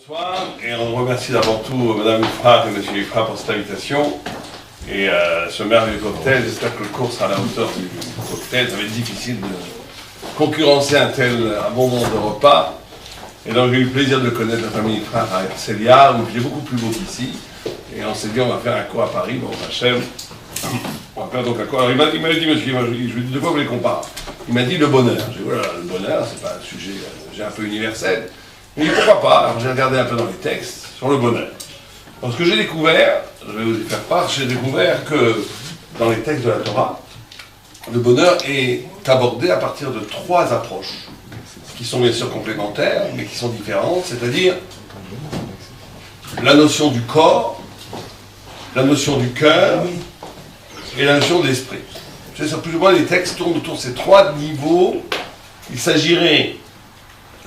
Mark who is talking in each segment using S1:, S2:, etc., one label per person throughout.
S1: Bonsoir, et on remercie d'abord tout Madame Eufrat et Monsieur Eufrat pour cette invitation et ce merveilleux cocktail. J'espère que le cours sera à la hauteur du cocktail. Ça va être difficile de concurrencer un bon nombre de repas. Et donc j'ai eu le plaisir de connaître la famille Eufrat à Herzliya, où il est beaucoup plus beau qu'ici. Et on s'est dit on va faire un cours à Paris, bon Hachem. On va faire donc un cours. Alors il m'a dit monsieur, je lui ai dit de quoi vous les comparez. Il m'a dit le bonheur. J'ai dit voilà, le bonheur, c'est pas un sujet un peu universel. Il dit pourquoi pas. Alors j'ai regardé un peu dans les textes sur le bonheur. Donc ce que j'ai découvert, je vais vous y faire part, j'ai découvert que dans les textes de la Torah, le bonheur est abordé à partir de 3 approches, qui sont bien sûr complémentaires, mais qui sont différentes, c'est-à-dire la notion du corps, la notion du cœur et la notion de l'esprit. C'est ça, plus ou moins les textes tournent autour de ces 3 niveaux. Il s'agirait,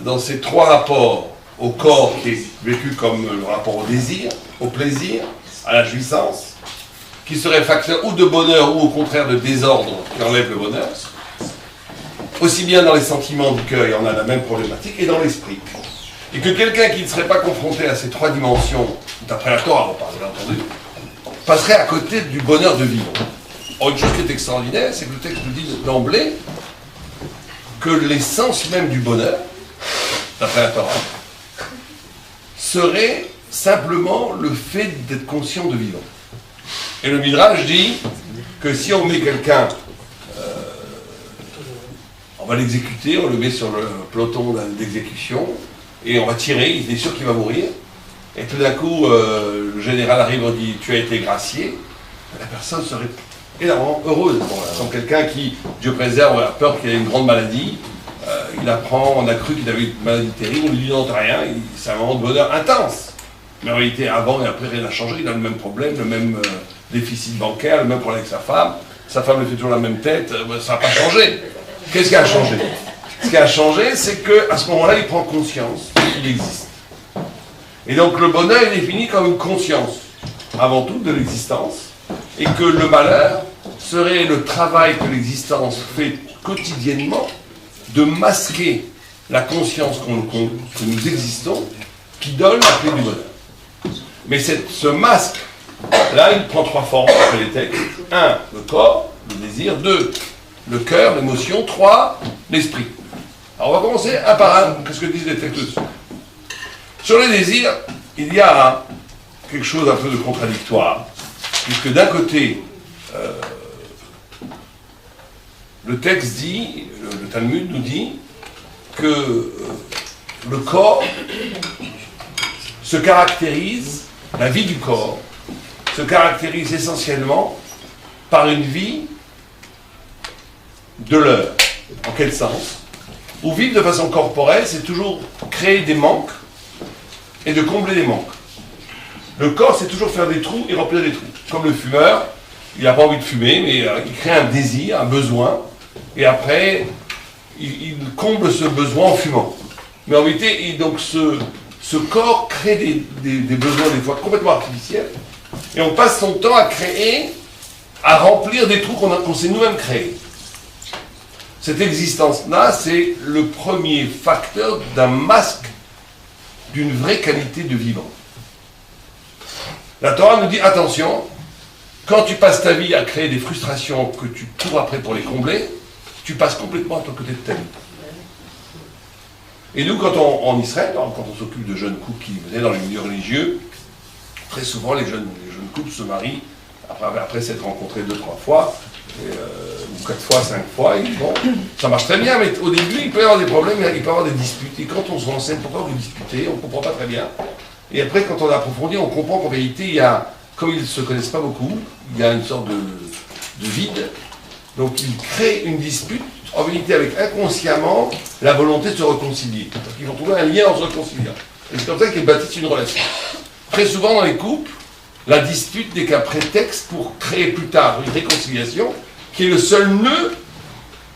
S1: dans ces 3 rapports, au corps qui est vécu comme le rapport au désir, au plaisir, à la jouissance, qui serait facteur ou de bonheur ou au contraire de désordre qui enlève le bonheur. Aussi bien dans les sentiments du cœur, il y en a la même problématique, et dans l'esprit. Et que quelqu'un qui ne serait pas confronté à ces 3 dimensions, d'après la Torah, on parle bien entendu, passerait à côté du bonheur de vivre. Or, une chose qui est extraordinaire, c'est que le texte nous dit d'emblée que l'essence même du bonheur, d'après la Torah, serait simplement le fait d'être conscient de vivre. Et le Midrash dit que si on met quelqu'un, on va l'exécuter, on le met sur le peloton d'exécution, et on va tirer, il est sûr qu'il va mourir, et tout d'un coup, le général arrive et dit « tu as été gracié », la personne serait énormément heureuse. Bon, comme quelqu'un qui, Dieu préserve, a peur qu'il ait une grande maladie, il apprend, on a cru qu'il avait une maladie terrible, on lui dit non, t'as rien, c'est un moment de bonheur intense. Mais en réalité, avant et après, rien n'a changé, il a le même problème, le même déficit bancaire, le même problème avec sa femme lui fait toujours la même tête, ça n'a pas changé. Qu'est-ce qui a changé? Ce qui a changé, c'est qu'à ce moment-là, il prend conscience qu'il existe. Et donc le bonheur est défini comme une conscience, avant tout, de l'existence, et que le malheur serait le travail que l'existence fait quotidiennement de masquer la conscience que nous existons, qui donne la clé du bonheur. Mais ce masque, là, il prend 3 formes après les textes. 1, le corps, le désir. 2, le cœur, l'émotion. 3, l'esprit. Alors on va commencer un par un. Qu'est-ce que disent les textes dessus? Sur les désirs, il y a quelque chose un peu de contradictoire, puisque d'un côté, le texte dit, le Talmud nous dit que le corps se caractérise, la vie du corps se caractérise essentiellement par une vie de l'heure. En quel sens? Ou vivre de façon corporelle, c'est toujours créer des manques et de combler des manques. Le corps, c'est toujours faire des trous et remplir des trous. Comme le fumeur, il n'a pas envie de fumer, mais il crée un désir, un besoin, et après, il comble ce besoin en fumant. Mais en réalité, donc ce corps crée des besoins des fois complètement artificiels, et on passe son temps à créer, à remplir des trous qu'on s'est nous-mêmes créés. Cette existence-là, c'est le premier facteur d'un masque d'une vraie qualité de vivant. La Torah nous dit, attention, quand tu passes ta vie à créer des frustrations que tu cours après pour les combler, tu passes complètement à ton côté de ta vie. Et nous, en Israël, quand on s'occupe de jeunes couples qui venaient dans les milieux religieux, très souvent les jeunes couples se marient après s'être rencontrés 2-3 fois, ou 4 fois, 5 fois, et bon, ça marche très bien, mais au début, il peut y avoir des problèmes, il peut y avoir des disputes. Et quand on se renseigne pourquoi vous disputez, on ne comprend pas très bien. Et après, quand on approfondit, on comprend qu'en vérité, il y a, comme ils ne se connaissent pas beaucoup, il y a une sorte de vide. Donc ils créent une dispute, en vérité avec inconsciemment la volonté de se réconcilier. Donc ils vont trouver un lien en se réconciliant. Et c'est comme ça qu'ils bâtissent une relation. Très souvent dans les couples, la dispute n'est qu'un prétexte pour créer plus tard une réconciliation, qui est le seul nœud.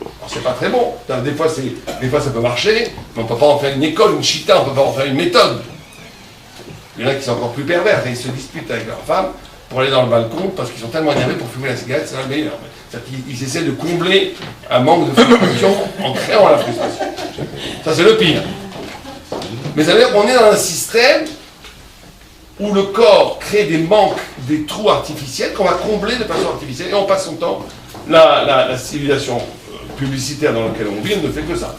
S1: Alors c'est pas très bon. Des fois ça peut marcher, mais on ne peut pas en faire une école, une chita, on ne peut pas en faire une méthode. Il y en a qui sont encore plus pervers, et ils se disputent avec leur femme pour aller dans le balcon, parce qu'ils sont tellement énervés pour fumer la cigarette, c'est la meilleure. Ils essaient de combler un manque de frustration en créant la frustration. Ça c'est le pire. Mais ça veut dire qu'on est dans un système où le corps crée des manques, des trous artificiels qu'on va combler de façon artificielle. Et on passe son temps, la civilisation publicitaire dans laquelle on vit, elle ne fait que ça.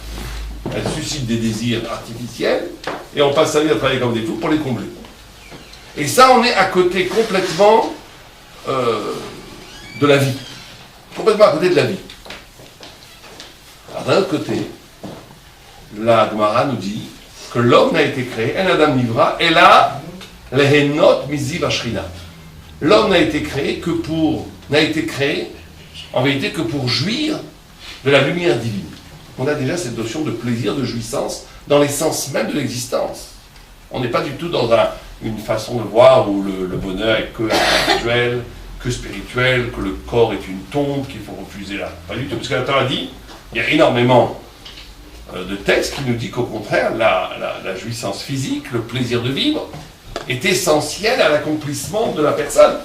S1: Elle suscite des désirs artificiels et on passe sa vie à travailler comme des fous pour les combler. Et ça, on est à côté complètement de la vie. Complètement à côté de la vie. Alors d'un autre côté, la Gemara nous dit que l'homme n'a été créé, un Adam Nivra, et là, lehenot miziv ashrina. L'homme n'a été créé en vérité que pour jouir de la lumière divine. On a déjà cette notion de plaisir, de jouissance dans l'essence même de l'existence. On n'est pas du tout dans une façon de voir où le bonheur est que intellectuel, que spirituel, que le corps est une tombe qu'il faut refuser là. Pas du tout, parce que la Torah dit, il y a énormément de textes qui nous dit qu'au contraire, la jouissance physique, le plaisir de vivre, est essentiel à l'accomplissement de la personne.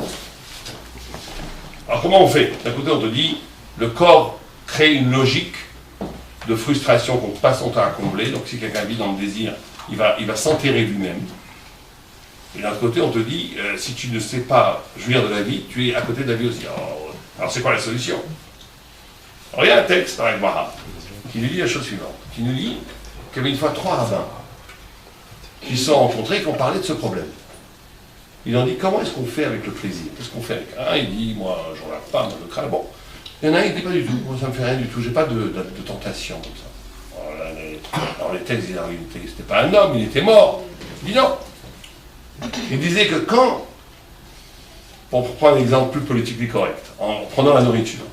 S1: Alors comment on fait? D'un côté, on te dit, le corps crée une logique de frustration qu'on passe son temps à combler, donc si quelqu'un vit dans le désir, il va s'enterrer lui-même. Et d'un autre côté, on te dit, si tu ne sais pas jouir de la vie, tu es à côté de la vie aussi. Alors c'est quoi la solution? Alors il y a un texte dans la Gemara qui nous dit la chose suivante, qui nous dit qu'il y avait une fois 3 rabbins qui se sont rencontrés et qui ont parlé de ce problème. Ils ont dit, comment est-ce qu'on fait avec le plaisir? Qu'est-ce qu'on fait avec un? Il dit, moi, je ne regarde pas, moi, le crâne, bon. Il y en a un, il dit, pas du tout, moi, ça ne me fait rien du tout, j'ai pas de tentation comme ça. Alors les textes disent, c'était pas un homme, il était mort. Il dit non. Il disait que quand, pour prendre un exemple plus politiquement correct, en prenant la nourriture,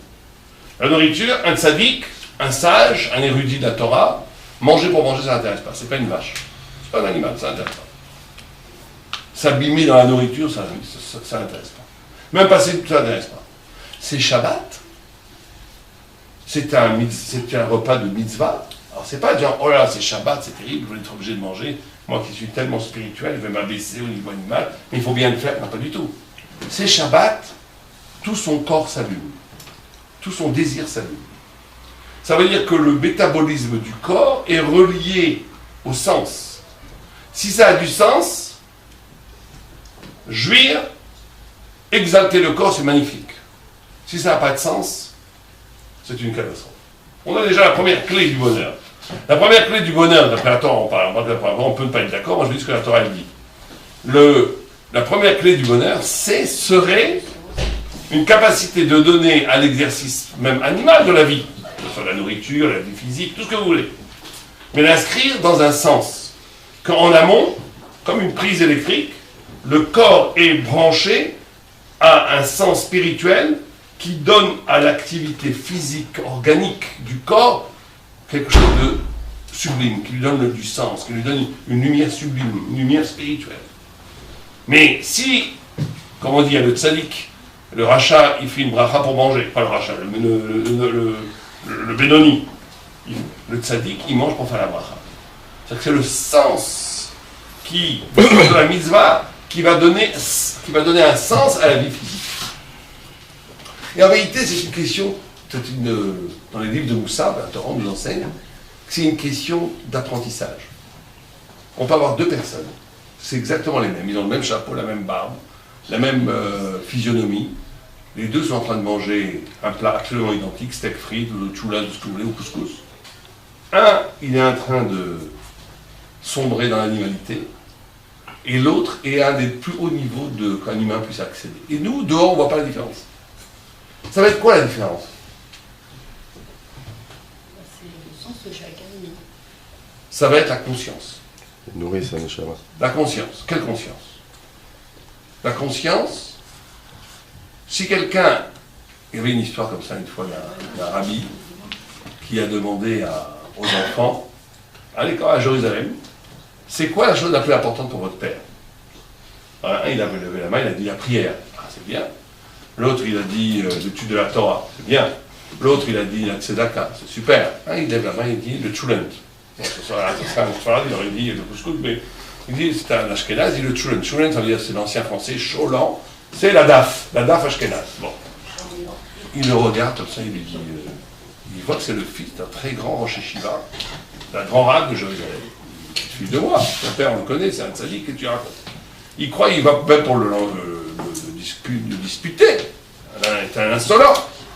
S1: un tzaddik, un sage, un érudit de la Torah, manger pour manger, ça n'intéresse pas, c'est pas une vache, c'est pas un animal, ça n'intéresse pas. S'abîmer dans la nourriture, ça n'intéresse pas. Même passer, ça n'intéresse pas. C'est Shabbat, c'est un repas de mitzvah. Alors c'est pas genre, oh là, c'est Shabbat, c'est terrible, je vais être obligé de manger. Moi qui suis tellement spirituel, je vais m'abaisser au niveau animal, mais il faut bien le faire. Non, pas du tout. C'est Shabbat, tout son corps s'allume. Tout son désir s'allume. Ça veut dire que le métabolisme du corps est relié au sens. Si ça a du sens, jouir, exalter le corps, c'est magnifique. Si ça n'a pas de sens, c'est une catastrophe. On a déjà la première clé du bonheur. La première clé du bonheur, d'après la Torah, on peut ne pas être d'accord, moi je dis ce que la Torah dit. La première clé du bonheur, serait une capacité de donner à l'exercice même animal de la vie, que ce soit la nourriture, la vie physique, tout ce que vous voulez, mais l'inscrire dans un sens. Qu'en amont, comme une prise électrique, le corps est branché à un sens spirituel qui donne à l'activité physique, organique du corps quelque chose de sublime, qui lui donne du sens, qui lui donne une lumière sublime, une lumière spirituelle. Mais si, comme on dit, il y a le tzaddik, le rachat, il fait une bracha pour manger, pas le rachat, le bénoni, le tzaddik, il mange pour faire la bracha. C'est-à-dire que c'est le sens de la mitzvah qui va donner un sens à la vie physique. Et en réalité, c'est une question, dans les livres de Moussa, la Torah nous enseigne, que c'est une question d'apprentissage. On peut avoir 2 personnes, c'est exactement les mêmes, ils ont le même chapeau, la même barbe, la même physionomie, les 2 sont en train de manger un plat absolument identique, steak frites, ou choula, tout ce que vous voulez, ou couscous. Un, il est en train de sombrer dans l'animalité, et l'autre est à un des plus hauts niveaux qu'un humain puisse accéder. Et nous, dehors, on ne voit pas la différence. Ça va être quoi la différence?
S2: C'est le sens de chacun.
S1: Ça va être la conscience.
S3: Nourrir sa neshama.
S1: La conscience. Quelle conscience? La conscience, si quelqu'un... Il y avait une histoire comme ça une fois d'un rabbi qui a demandé aux enfants, à l'école à Jérusalem, c'est quoi la chose la plus importante pour votre père? Un, il avait levé la main, il a dit la prière. Ah, c'est bien. L'autre, il a dit l'étude de la Torah, c'est bien. L'autre, il a dit la tzedaka, c'est super. Un, il lève la main, il dit le tchulent. Bon, ce sera un farad, il aurait dit le couscous, mais il dit c'est un ashkenaz, il dit le tchulent. Tchulent, ça veut dire c'est l'ancien français, cholan, c'est la daf ashkenaz. Bon. Il le regarde comme ça, il lui dit, il voit que c'est le fils d'un très grand rosh yeshiva, d'un grand rab de Jérusalem. fille de moi, ton père, on le connaît, c'est un tzaddik que tu racontes. Il croit, il va même pour le disputer. C'est un insolent.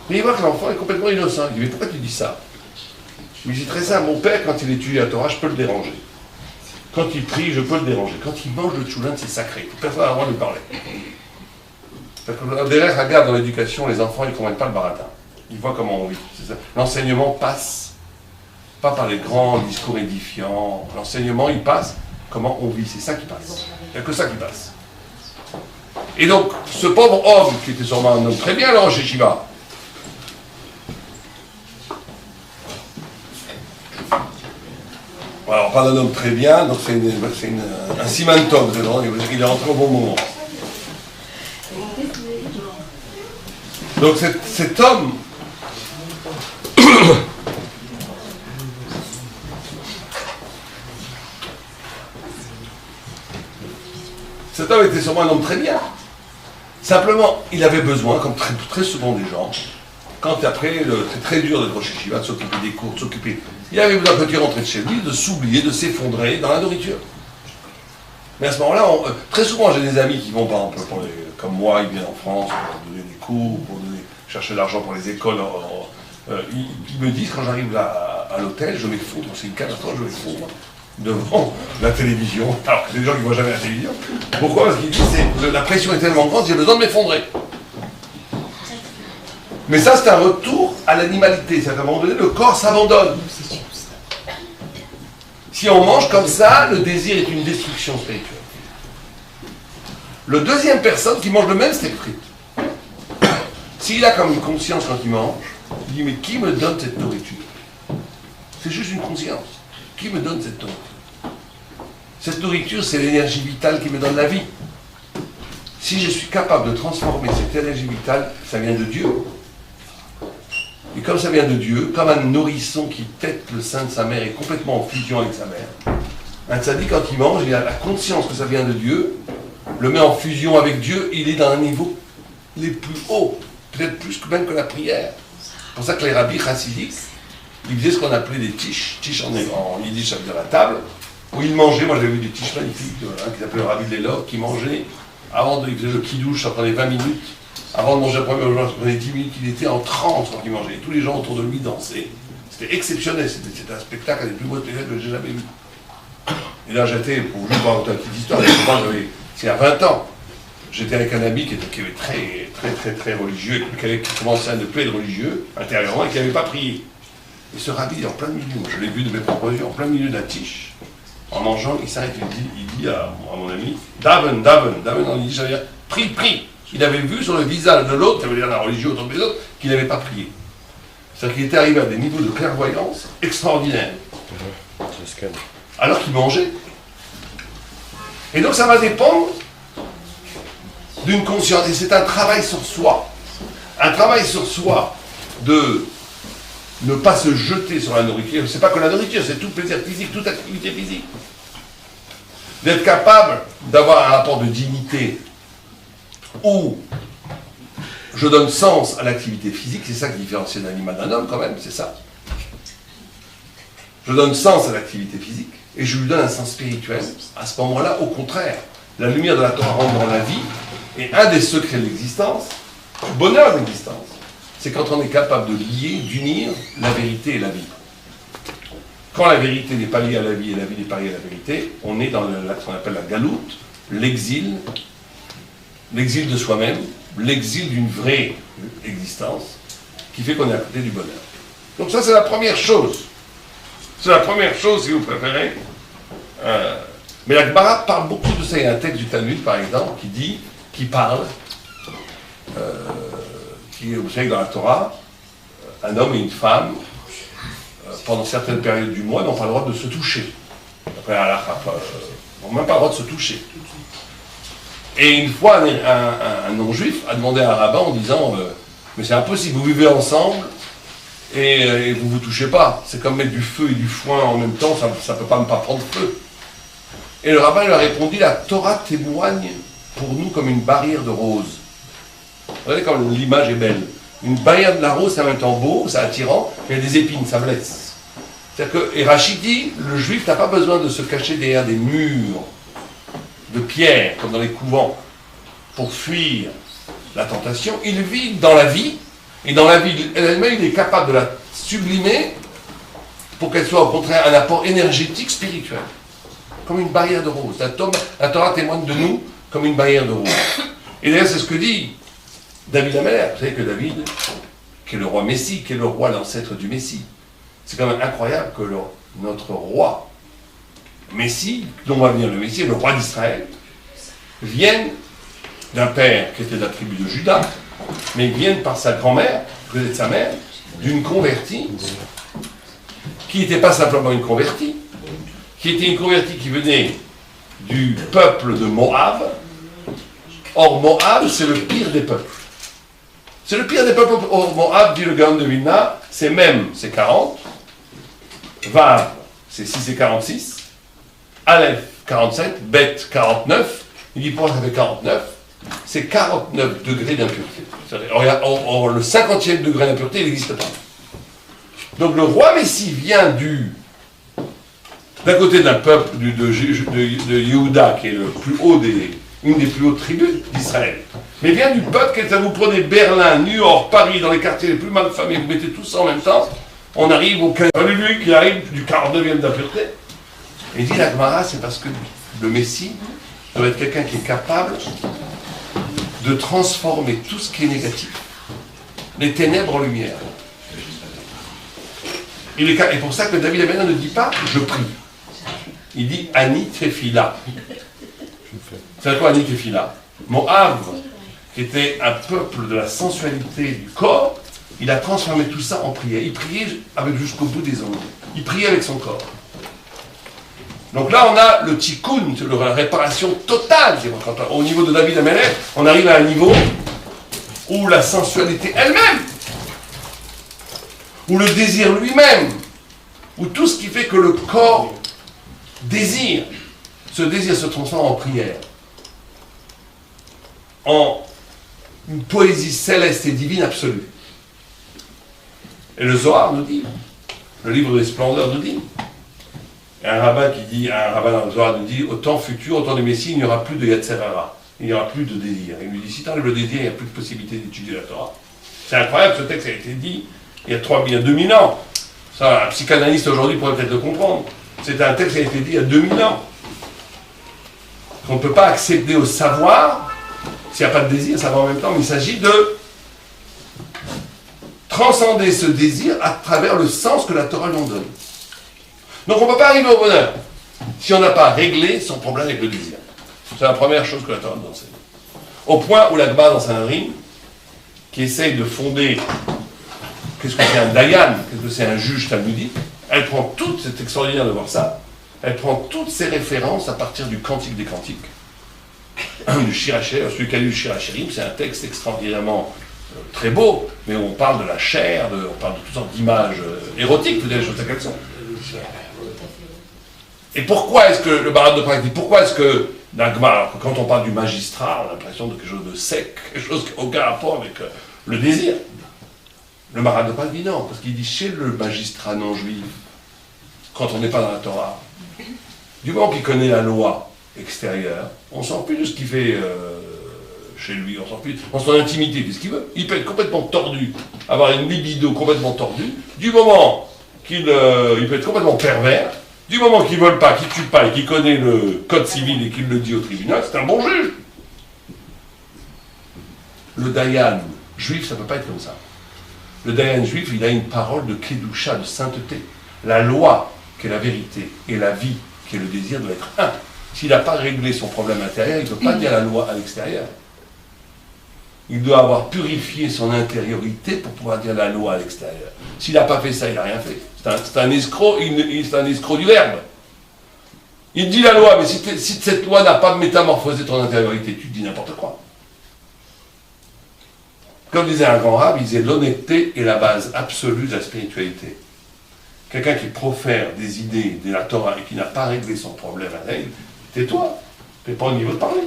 S1: Mais il voit que l'enfant est complètement innocent. Il dit, mais pourquoi tu dis ça? Il dit, très simple, mon père, quand il étudie la Torah, je peux le déranger. Quand il prie, je peux le déranger. Quand il mange le tchoulin, c'est sacré. Personne n'a le droit de lui parler. Derrière, regarde, dans l'éducation, les enfants, ils ne comprennent pas le baratin. Ils voient comment on vit. L'enseignement passe, pas par les grands discours édifiants. L'enseignement, il passe comment on vit. C'est ça qui passe. Il n'y a que ça qui passe. Et donc, ce pauvre homme, qui était sûrement un homme très bien, alors, chez Shiva, alors, on parle d'un homme très bien, donc c'est un simantom, il est rentré au bon moment. Donc cet homme, cet homme était sûrement un homme très bien. Simplement, il avait besoin, comme très souvent des gens, quand après, c'est très dur d'être chez Shiva, de s'occuper des cours, de s'occuper. Il avait besoin, quand il rentrait de chez lui, de s'oublier, de s'effondrer dans la nourriture. Mais à ce moment-là, très souvent, j'ai des amis qui vont, par exemple, comme moi, ils viennent en France pour donner des cours, pour chercher de l'argent pour les écoles. Ils me disent, quand j'arrive à l'hôtel, je m'effondre, c'est une catastrophe, je m'effondre devant la télévision. Alors que c'est des gens qui ne voient jamais la télévision. Pourquoi? Parce qu'ils disent, la pression est tellement grande, j'ai besoin de m'effondrer. Mais ça, c'est un retour à l'animalité. C'est-à-dire qu'à un moment donné, le corps s'abandonne. Si on mange comme ça, le désir est une destruction spirituelle. Le deuxième personne qui mange le même steak frites, s'il a comme une conscience quand il mange, il dit, mais qui me donne cette nourriture? C'est juste une conscience. Qui me donne cette nourriture? Cette nourriture, c'est l'énergie vitale qui me donne la vie. Si je suis capable de transformer cette énergie vitale, ça vient de Dieu. Et comme ça vient de Dieu, comme un nourrisson qui tète le sein de sa mère est complètement en fusion avec sa mère, un tzaddik, quand il mange, il a la conscience que ça vient de Dieu, le met en fusion avec Dieu, il est dans un niveau les plus hauts, peut-être plus même que la prière. C'est pour ça que les rabbis chassidiques, ils faisaient ce qu'on appelait des tiches. Tiches en yiddish, ça veut dire la table, où ils mangeaient, moi j'avais vu des tiches magnifiques, qui s'appelait le rabbi de l'Élov, qui mangeait, il faisait le kidouche, ça prenait 20 minutes, avant de manger le premier jour, ça prenait 10 minutes, il était en transe quand il mangeait. Tous les gens autour de lui dansaient. C'était exceptionnel, c'était un spectacle des plus beaux spectacles que j'ai jamais vu. Et là j'étais, pour vous voir une petite histoire, c'est il y a 20 ans, j'étais avec un ami qui était très religieux, qui commençait à ne plus être religieux intérieurement et qui n'avait pas prié. Et ce rabbi, en plein milieu, je l'ai vu de mes propres yeux, en plein milieu de la tiche, en mangeant, il s'arrête, il dit à mon ami, Daven, on dit, j'allais dire, prie. Il avait vu sur le visage de l'autre, ça veut dire la religion autour des autres, qu'il n'avait pas prié. C'est-à-dire qu'il était arrivé à des niveaux de clairvoyance extraordinaires. Alors qu'il mangeait. Et donc ça va dépendre d'une conscience. Et c'est un travail sur soi. Un travail sur soi de ne pas se jeter sur la nourriture. C'est pas que la nourriture, c'est tout plaisir physique, toute activité physique. D'être capable d'avoir un rapport de dignité où je donne sens à l'activité physique, c'est ça qui différencie un animal d'un homme quand même, c'est ça. Je donne sens à l'activité physique et je lui donne un sens spirituel. À ce moment-là, au contraire, la lumière de la Torah rentre dans la vie et un des secrets de l'existence, du bonheur de l'existence, c'est quand on est capable de lier, d'unir la vérité et la vie. Quand la vérité n'est pas liée à la vie et la vie n'est pas liée à la vérité, on est dans ce qu'on appelle la galoute, l'exil de soi-même, l'exil d'une vraie existence, qui fait qu'on est à côté du bonheur. Donc ça, c'est la première chose. C'est la première chose, si vous préférez. Mais la Gemara parle beaucoup de ça. Il y a un texte du Talmud, par exemple, qui parle, vous savez que dans la Torah, un homme et une femme, pendant certaines périodes du mois, n'ont pas le droit de se toucher. Après, n'ont même pas le droit de se toucher. Et une fois, un non-juif a demandé à un rabbin en disant mais c'est impossible, vous vivez ensemble et vous ne vous touchez pas. C'est comme mettre du feu et du foin en même temps, ça ne peut pas prendre feu. Et le rabbin lui a répondu la Torah témoigne pour nous comme une barrière de rose. Vous voyez comme l'image est belle. Une barrière de la rose, c'est en même temps beau, c'est attirant, mais il y a des épines, ça blesse.
S3: C'est-à-dire que, et Rachid dit, le juif n'a pas besoin de se cacher derrière des murs de pierre, comme dans les couvents, pour fuir la tentation. Il vit dans la vie, et dans la vie elle-même, il est capable de la sublimer pour qu'elle soit au contraire un apport énergétique spirituel, comme une barrière de rose. La Torah témoigne de nous comme une barrière de rose. Et d'ailleurs, c'est ce que dit David Ameller. Vous savez que David, qui est le roi Messie, qui est le roi, l'ancêtre du Messie, c'est quand même incroyable que notre roi Messie, dont va venir le Messie, le roi d'Israël, vienne d'un père qui était de la tribu de Juda, mais vienne par sa grand-mère, peut-être sa mère, d'une convertie, qui n'était pas simplement une convertie, qui était une convertie qui venait du peuple de Moab. Or, Moab, c'est le pire des peuples. C'est le pire des peuples. Or, Moab, dit le Gaon de Vilna, c'est 40, Vav, c'est 6 et 46, Aleph, 47, Bet, 49, il dit pourquoi ça fait 49? C'est 49 degrés d'impureté. Or, le 50e degré d'impureté, il n'existe pas. Donc le roi Messie vient d'un côté d'un peuple de Yehuda, qui est le plus haut une des plus hautes tribus d'Israël, mais vient du peuple qui est à vous prenez Berlin, New York, Paris, dans les quartiers les plus mal famés, vous mettez tout ça en même temps, on arrive au lui qui arrive du 49e d'impureté. Et il dit la Gemara, c'est parce que le Messie doit être quelqu'un qui est capable de transformer tout ce qui est négatif, les ténèbres en lumière. Et pour ça que David Ameller ne dit pas « je prie ». Il dit « Ani Tefila ». C'est quoi Ani Tefila? Moab, qui était un peuple de la sensualité du corps, il a transformé tout ça en prière. Il priait jusqu'au bout des ongles. Il priait avec son corps. Donc là, on a le tikkun, la réparation totale. Au niveau de David Ameller, on arrive à un niveau où la sensualité elle-même, où le désir lui-même, où tout ce qui fait que le corps désire, ce désir se transforme en prière, en une poésie céleste et divine absolue. Et le Zohar nous dit, le livre des splendeurs nous dit, un rabbin dans le Zohar nous dit, au temps futur, au temps du Messie, il n'y aura plus de Yetzer Hara, il n'y aura plus de désir. Il lui dit, si tu enlèves le désir, il n'y a plus de possibilité d'étudier la Torah. C'est incroyable, ce texte a été dit il y a 2000 ans. Ça, un psychanalyste aujourd'hui pourrait peut-être le comprendre. C'est un texte qui a été dit il y a 2000 ans. On ne peut pas accéder au savoir s'il n'y a pas de désir, savoir en même temps, mais il s'agit de transcender ce désir à travers le sens que la Torah lui en donne. Donc on ne peut pas arriver au bonheur si on n'a pas réglé son problème avec le désir. C'est la première chose que la Torah nous enseigne. Au point où la Gemara dans Sanhedrin, qui essaye de fonder qu'est-ce que c'est un dayan, qu'est-ce que c'est un juge talmudique, elle prend toutes, c'est extraordinaire de voir ça, elle prend toutes ses références à partir du Cantique des Cantiques, du Shiracher, celui qui a lu le Shiracherim, c'est un texte extraordinairement très beau, mais on parle de la chair, on parle de toutes sortes d'images érotiques, vous savez les choses à quelles sont. Et pourquoi est-ce que, le Barad de Prague dit, pourquoi est-ce que, quand on parle du magistrat, on a l'impression de quelque chose de sec, quelque chose qui n'a aucun rapport avec le désir. Le Maral de Prague dit non, parce qu'il dit chez le magistrat non juif, quand on n'est pas dans la Torah, du moment qu'il connaît la loi extérieure, on ne sent plus de ce qu'il fait chez lui, on sent plus dans son intimité, de ce qu'il veut. Il peut être complètement tordu, avoir une libido complètement tordue, du moment il peut être complètement pervers, du moment qu'il ne vole pas, qu'il ne tue pas et qu'il connaît le code civil et qu'il le dit au tribunal, c'est un bon juge. Le dayan juif, ça ne peut pas être comme ça. Le dayan juif, il a une parole de kedusha, de sainteté. La loi, qui est la vérité, et la vie, qui est le désir, doit être un. S'il n'a pas réglé son problème intérieur, il ne peut pas dire la loi à l'extérieur. Il doit avoir purifié son intériorité pour pouvoir dire la loi à l'extérieur. S'il n'a pas fait ça, il n'a rien fait. C'est un escroc, c'est un escroc du verbe. Il dit la loi, mais si cette loi n'a pas métamorphosé ton intériorité, tu dis n'importe quoi. Comme disait un grand rab, il disait l'honnêteté est la base absolue de la spiritualité. Quelqu'un qui profère des idées de la Torah et qui n'a pas réglé son problème à elle, tais-toi, tu n'es pas au niveau de parler.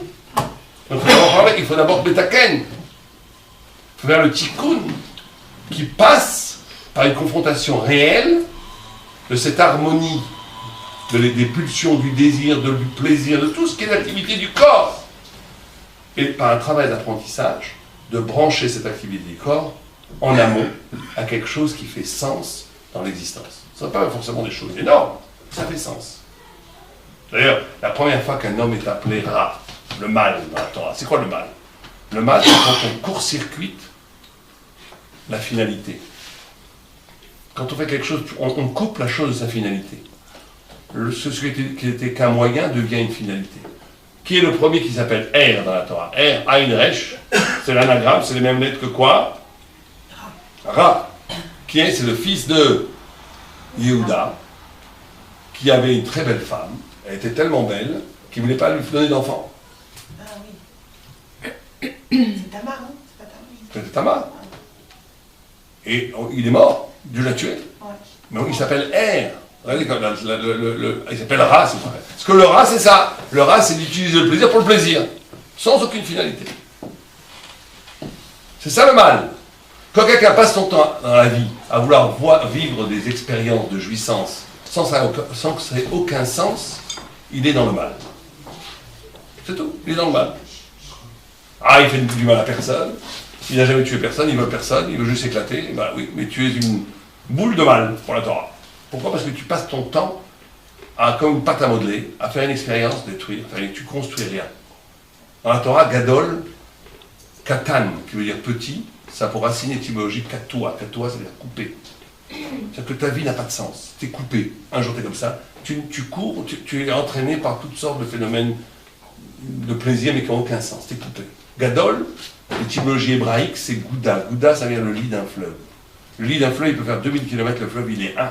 S3: Donc il faut d'abord betaken. Il faut faire le tikkun qui passe par une confrontation réelle de cette harmonie, des pulsions, du désir, du plaisir, de tout ce qui est l'activité du corps. Et par un travail d'apprentissage, de brancher cette activité du corps en amont à quelque chose qui fait sens dans l'existence. Ce ne sont pas forcément des choses énormes, ça fait sens. D'ailleurs, la première fois qu'un homme est appelé Ra, le mal dans la Torah, c'est quoi le mal? Le mal, c'est quand on court-circuite la finalité. Quand on fait quelque chose, on coupe la chose de sa finalité. Ce qui n'était qu'un moyen devient une finalité. Qui est le premier qui s'appelle Er dans la Torah? Er, Ain Resh, c'est l'anagramme, c'est les mêmes lettres que quoi? Ra. Qui est? C'est le fils de Yehuda, qui avait une très belle femme. Elle était tellement belle qu'il ne voulait pas lui donner d'enfant.
S2: Ah oui. C'est Tamar, hein? C'est pas Tamar.
S3: C'était Tamar. Et il est mort. Dieu l'a tué.
S2: Ouais.
S3: Mais il s'appelle Er. Regardez, il s'appelle Ra, c'est pareil. Parce que le Ra, c'est ça. Le Ra, c'est d'utiliser le plaisir pour le plaisir, sans aucune finalité. C'est ça le mal. Quand quelqu'un passe son temps dans la vie à vouloir vivre des expériences de jouissance sans que ça ait aucun sens, il est dans le mal. C'est tout, il est dans le mal. Ah, il fait du mal à personne, il n'a jamais tué personne, il veut personne, il veut juste s'éclater. Ben oui, mais tu es une boule de mal pour la Torah. Pourquoi? Parce que tu passes ton temps comme une pâte à modeler, à faire une expérience, détruire, tu construis rien. Dans la Torah, Gadol, Katan, qui veut dire petit, ça a pour racine étymologique Katoa. Katoa, ça veut dire couper. C'est-à-dire que ta vie n'a pas de sens. Tu es coupé. Un jour, tu es comme ça. Tu cours, tu es entraîné par toutes sortes de phénomènes de plaisir, mais qui n'ont aucun sens. Tu es coupé. Gadol, l'étymologie hébraïque, c'est Gouda. Gouda, ça vient le lit d'un fleuve. Le lit d'un fleuve, il peut faire 2000 km, le fleuve, il est un.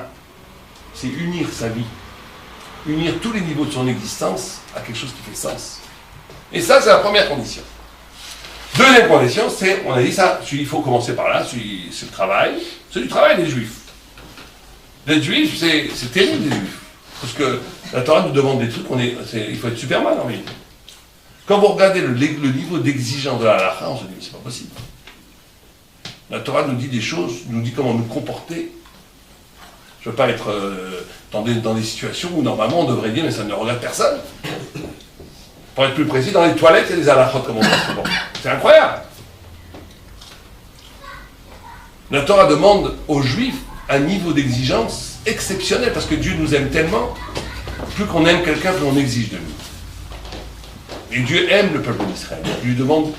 S3: C'est unir sa vie. Unir tous les niveaux de son existence à quelque chose qui fait sens. Et ça, c'est la première condition. Deuxième condition, c'est, on a dit ça, il faut commencer par là, c'est le travail. C'est du travail des Juifs. D'être Juif, c'est terrible des Juifs. Parce que la Torah nous demande des trucs, il faut être Superman en réalité. Quand vous regardez le niveau d'exigence de la halakha, on se dit, mais c'est pas possible. La Torah nous dit des choses, nous dit comment nous comporter. Je ne veux pas être dans des situations où normalement on devrait dire, mais ça ne regarde personne. Pour être plus précis, dans les toilettes, il y a des halakhot comme on dit souvent. C'est incroyable. La Torah demande aux Juifs un niveau d'exigence exceptionnel, parce que Dieu nous aime tellement, plus qu'on aime quelqu'un, plus on exige de lui. Et Dieu aime le peuple d'Israël. Il lui demande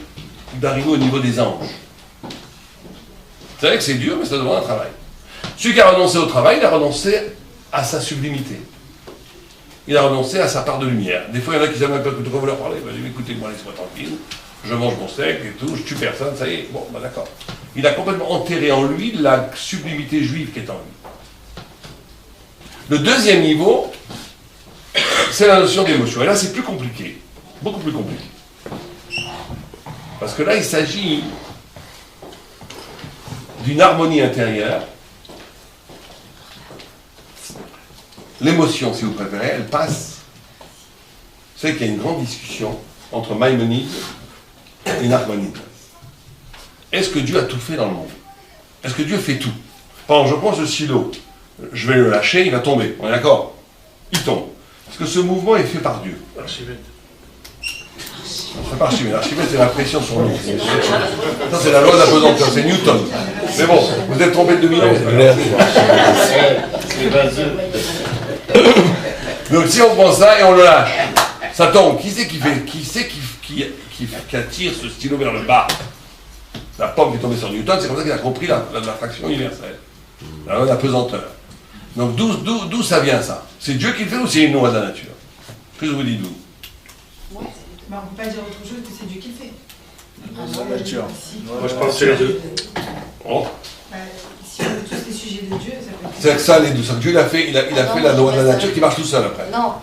S3: d'arriver au niveau des anges. Vous savez que c'est dur, mais ça demande un travail. Celui qui a renoncé au travail, il a renoncé à sa sublimité. Il a renoncé à sa part de lumière. Des fois, il y en a qui savent même pas de quoi vous leur parlez. Ben, écoutez-moi, laissez-moi tranquille. Je mange mon steak et tout, je tue personne, ça y est. Bon, ben d'accord. Il a complètement enterré en lui la sublimité juive qui est en lui. Le deuxième niveau, c'est la notion d'émotion. Et là, c'est plus compliqué. Beaucoup plus compliqué. Parce que là, il s'agit d'une harmonie intérieure. L'émotion, si vous préférez, elle passe. Vous savez qu'il y a une grande discussion entre Maïmonide et Nachmanide. Est-ce que Dieu a tout fait dans le monde? Est-ce que Dieu fait tout? Par exemple, je prends ce stylo, je vais le lâcher, il va tomber. On est d'accord? Il tombe. Est-ce que ce mouvement est fait par Dieu?
S4: Archimède.
S3: C'est pas Archimède. Archimède, c'est la pression sur l'eau. Ça, c'est la loi de la pesanteur, c'est Newton. Mais bon, vous êtes trompé de 2000 ans.
S4: C'est vaseux.
S3: Donc si on prend ça et on le lâche, ça tombe. Qui c'est qui attire ce stylo vers le bas? La pomme qui est tombée sur Newton, c'est comme ça qu'il a compris la fraction universelle. La loi de la pesanteur. Donc d'où ça vient ça? C'est Dieu qui le fait ou c'est une loi de la nature? Qu'est-ce que vous dites, vous?
S2: Bah, on ne peut pas dire autre chose que c'est Dieu qui le fait.
S4: La nature.
S2: Si.
S4: Moi, je pense que c'est les deux.
S3: Oh.
S2: Bah, si on veut tous les sujets de Dieu, ça peut être.
S3: C'est que ça, les deux. C'est que Dieu il a fait la loi de la nature qui marche tout seul après.
S5: Non,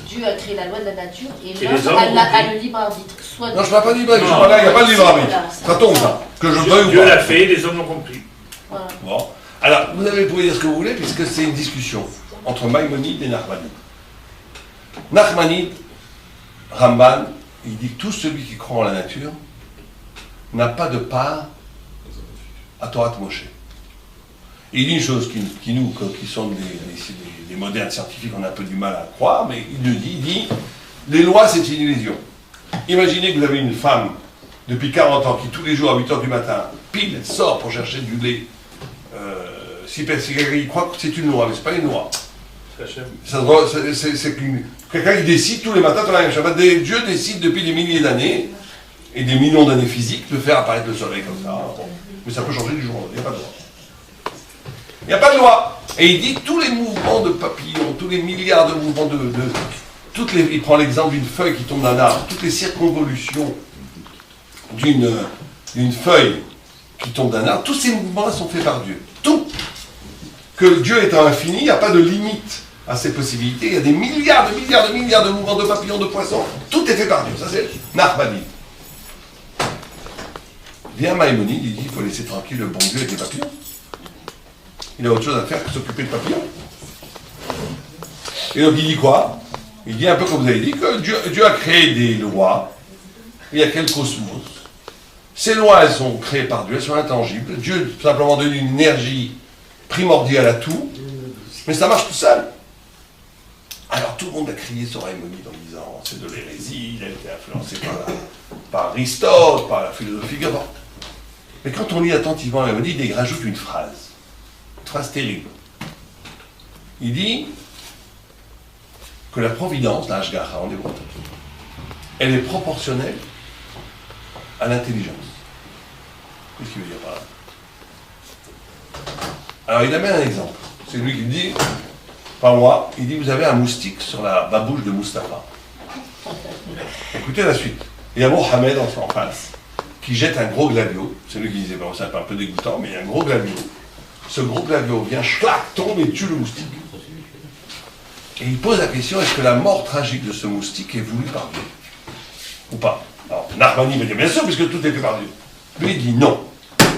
S5: Dieu a créé la loi de la nature et
S4: Et
S5: l'homme
S4: les hommes
S5: a le libre arbitre. Soit
S3: Non, je ne parle pas de libre arbitre, je parle là, il n'y a pas de libre arbitre. Ça tombe ça. Que je veuille ou
S4: Dieu
S3: pas.
S4: l'a fait, les hommes l'ont compris.
S5: Voilà.
S3: Bon. Alors, vous pouvez dire ce que vous voulez, puisque c'est une discussion entre Maïmonide et Nachmanide. Nachmanide, Ramban, il dit que tout celui qui croit en la nature n'a pas de part à Torah Moshe. Et il dit une chose qui nous, qui sont des modernes scientifiques, on a un peu du mal à croire, mais il dit, les lois c'est une illusion. Imaginez que vous avez une femme depuis 40 ans qui tous les jours à 8 h du matin, pile, elle sort pour chercher du lait. Si quelqu'un croit que c'est une loi, mais c'est pas une loi. C'est quelqu'un qui décide tous les matins, Dieu décide depuis des milliers d'années, et des millions d'années physiques, de faire apparaître le soleil comme ça. Bon. Mais ça peut changer du jour au lendemain, il n'y a pas de loi. Il n'y a pas de loi. Et il dit tous les mouvements de papillons, tous les milliards de mouvements il prend l'exemple d'une feuille qui tombe d'un arbre, toutes les circonvolutions d'une feuille qui tombe d'un arbre, tous ces mouvements-là sont faits par Dieu. Tout. Que Dieu étant infini, il n'y a pas de limite à ces possibilités. Il y a des milliards de mouvements de papillons, de poissons. Tout est fait par Dieu. Ça, c'est Narmadi. Vient Maïmonide, il dit il faut laisser tranquille le bon Dieu avec les papillons. Il a autre chose à faire que s'occuper de papillons. Et donc il dit quoi? Il dit un peu comme vous avez dit, que Dieu a créé des lois. Il y a quel cosmos. Ces lois, elles sont créées par Dieu, elles sont intangibles. Dieu, tout simplement, donne une énergie primordiale à tout. Mais ça marche tout seul. Alors tout le monde a crié sur Maïmonide en disant c'est de l'hérésie, il a été influencé par Aristote, par la philosophie grecque. Mais quand on lit attentivement Maïmonide, il rajoute une phrase terrible. Il dit que la providence, la Hashgacha en hébreu, elle est proportionnelle à l'intelligence. Qu'est-ce qu'il veut dire par là? Alors il amène un exemple. C'est lui qui dit, pas moi, il dit vous avez un moustique sur la babouche de Mustapha. Écoutez la suite. Il y a Mohamed en face qui jette un gros glavio. C'est lui qui disait, bon, c'est un peu dégoûtant, mais il y a un gros glavio. Ce gros glavio vient, schlac, tombe et tue le moustique. Et il pose la question, est-ce que la mort tragique de ce moustique est voulue par Dieu? Ou pas? Alors, Narmani va dire, bien sûr, puisque tout est fait par Dieu. Lui, il dit non.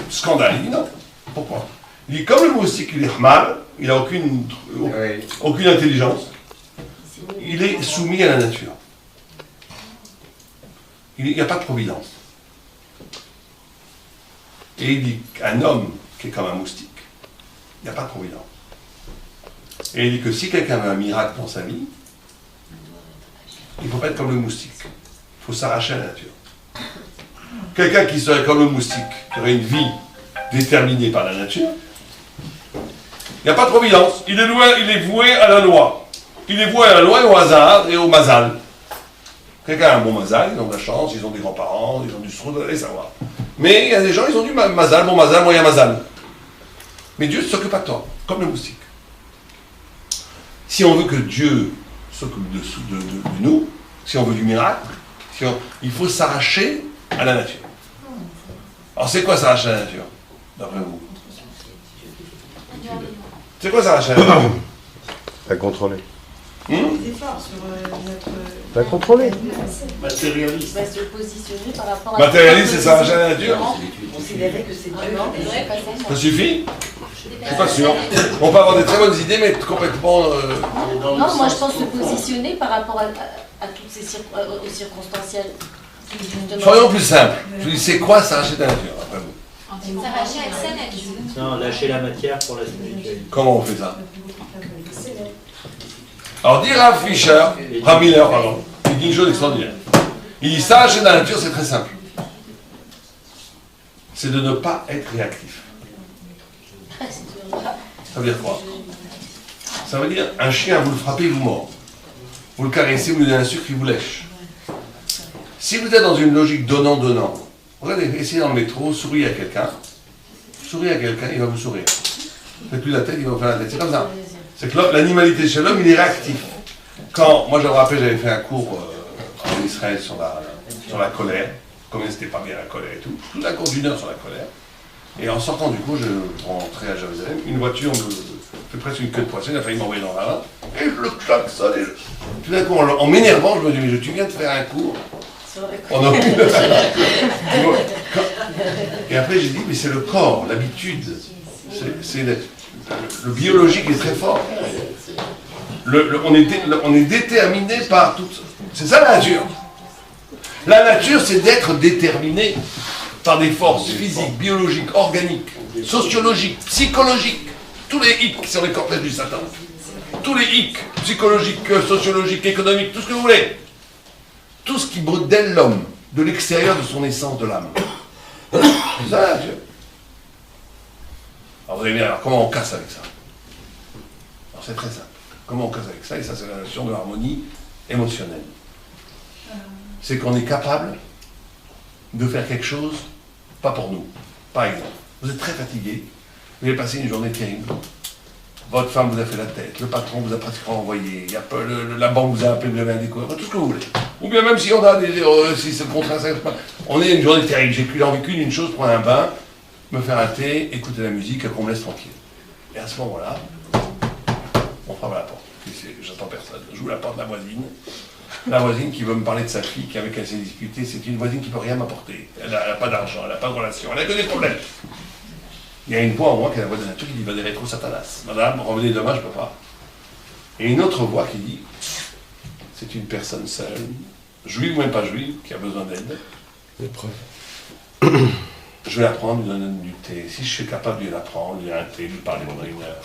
S3: Scandale, il dit non. Pourquoi? Il dit, comme le moustique, il est mal, il n'a aucune intelligence, il est soumis à la nature. Il n'y a pas de providence. Et il dit qu'un homme qui est comme un moustique, il n'y a pas de providence. Et il dit que si quelqu'un veut un miracle dans sa vie, il ne faut pas être comme le moustique. Il faut s'arracher à la nature. Quelqu'un qui serait comme le moustique, qui aurait une vie déterminée par la nature, il n'y a pas de providence. Il est voué à la loi. Il est voué à la loi et au hasard et au mazal. Quelqu'un a un bon mazal, ils ont de la chance, ils ont des grands-parents, ils ont du strudel, allez savoir. Mais il y a des gens, ils ont du mazal, bon mazal, moyen mazal. Mais Dieu ne s'occupe pas de toi, comme le moustique. Si on veut que Dieu s'occupe de nous, si on veut du miracle, il faut s'arracher à la nature. Alors c'est quoi s'arracher à la nature, d'après vous? C'est quoi s'arracher à la nature?
S6: La contrôler.
S2: Des efforts sur notre...
S6: La contrôler.
S4: Matérialiste.
S5: Va se positionner par rapport à...
S3: Matérialiste, c'est s'arracher à la nature?
S2: Considérer que c'est Dieu.
S3: Ça suffit? Je suis pas sûr. On peut avoir des très bonnes idées, mais être complètement...
S5: Non, moi je pense se positionner par rapport à toutes ces aux circonstancielles.
S3: Soyons plus simples. Je vous dis, c'est quoi s'arracher de la nature, après vous?
S7: S'arracher avec sa nature.
S4: Non, lâcher la matière pour la spiritualité.
S3: Comment on fait ça? Alors, dit Rav Miller, pardon, il dit une chose extraordinaire. Il dit, s'arracher de la nature, c'est très simple. C'est de ne pas être réactif. Ça veut dire quoi? Ça veut dire, un chien, vous le frappez, il vous mord. Vous le caressez, vous lui donnez un sucre, il vous lèche. Si vous êtes dans une logique donnant-donnant, regardez, essayez dans le métro, souriez à quelqu'un, il va vous sourire. Faites plus la tête, il va vous faire la tête. C'est comme ça. C'est que l'animalité chez l'homme, il est réactif. Moi je me rappelle, j'avais fait un cours en Israël sur la colère, combien c'était pas bien la colère et tout un cours d'1 heure sur la colère. Et en sortant du cours, je rentrais à Jérusalem, une voiture me fait presque une queue de poisson, il a failli m'envoyer dans la main, et je le klaxonne, tout d'un coup, en m'énervant, je me dis, mais tu viens de faire un cours. Et après j'ai dit, mais c'est le corps, l'habitude, le biologique est très fort. On est déterminé par tout ça. C'est ça la nature. La nature, c'est d'être déterminé par des forces physiques, biologiques, organiques, sociologiques, psychologiques. tous les hicks sur les cortèges du Satan. Tous les hicks, psychologiques, sociologiques, économiques, tout ce que vous voulez. Tout ce qui modèle l'homme, de l'extérieur de son essence de l'âme. C'est ça, Dieu. Alors vous allez dire, alors comment on casse avec ça? Alors c'est très simple. Comment on casse avec ça? Et ça, c'est la notion de l'harmonie émotionnelle. C'est qu'on est capable de faire quelque chose, pas pour nous. Par exemple, vous êtes très fatigué, vous avez passé une journée terrible, votre femme vous a fait la tête, le patron vous a pratiquement envoyé, il y a pas la banque vous a appelé, vous avez un découvert, tout ce que vous voulez. Ou bien même si on a des si c'est le contrat, on est une journée terrible, j'ai envie qu'une chose, prendre un bain, me faire un thé, écouter la musique, qu'on me laisse tranquille. Et à ce moment-là, on frappe à la porte. J'attends personne. J'ouvre la porte de la voisine. La voisine qui veut me parler de sa fille, avec elle s'est disputée, c'est une voisine qui ne peut rien m'apporter. Elle n'a pas d'argent, elle n'a pas de relation, elle n'a que des problèmes. Il y a une voix en moi qui est la voix de la nature qui dit, va des rétro Satanas. Madame, revenez demain, je ne peux pas. Et une autre voix qui dit, c'est une personne seule, juive ou même pas juive, qui a besoin d'aide.
S6: L'épreuve.
S3: Je vais la prendre, lui donner du thé. Si je suis capable de lui la prendre, lui un thé, lui parler pendant une heure.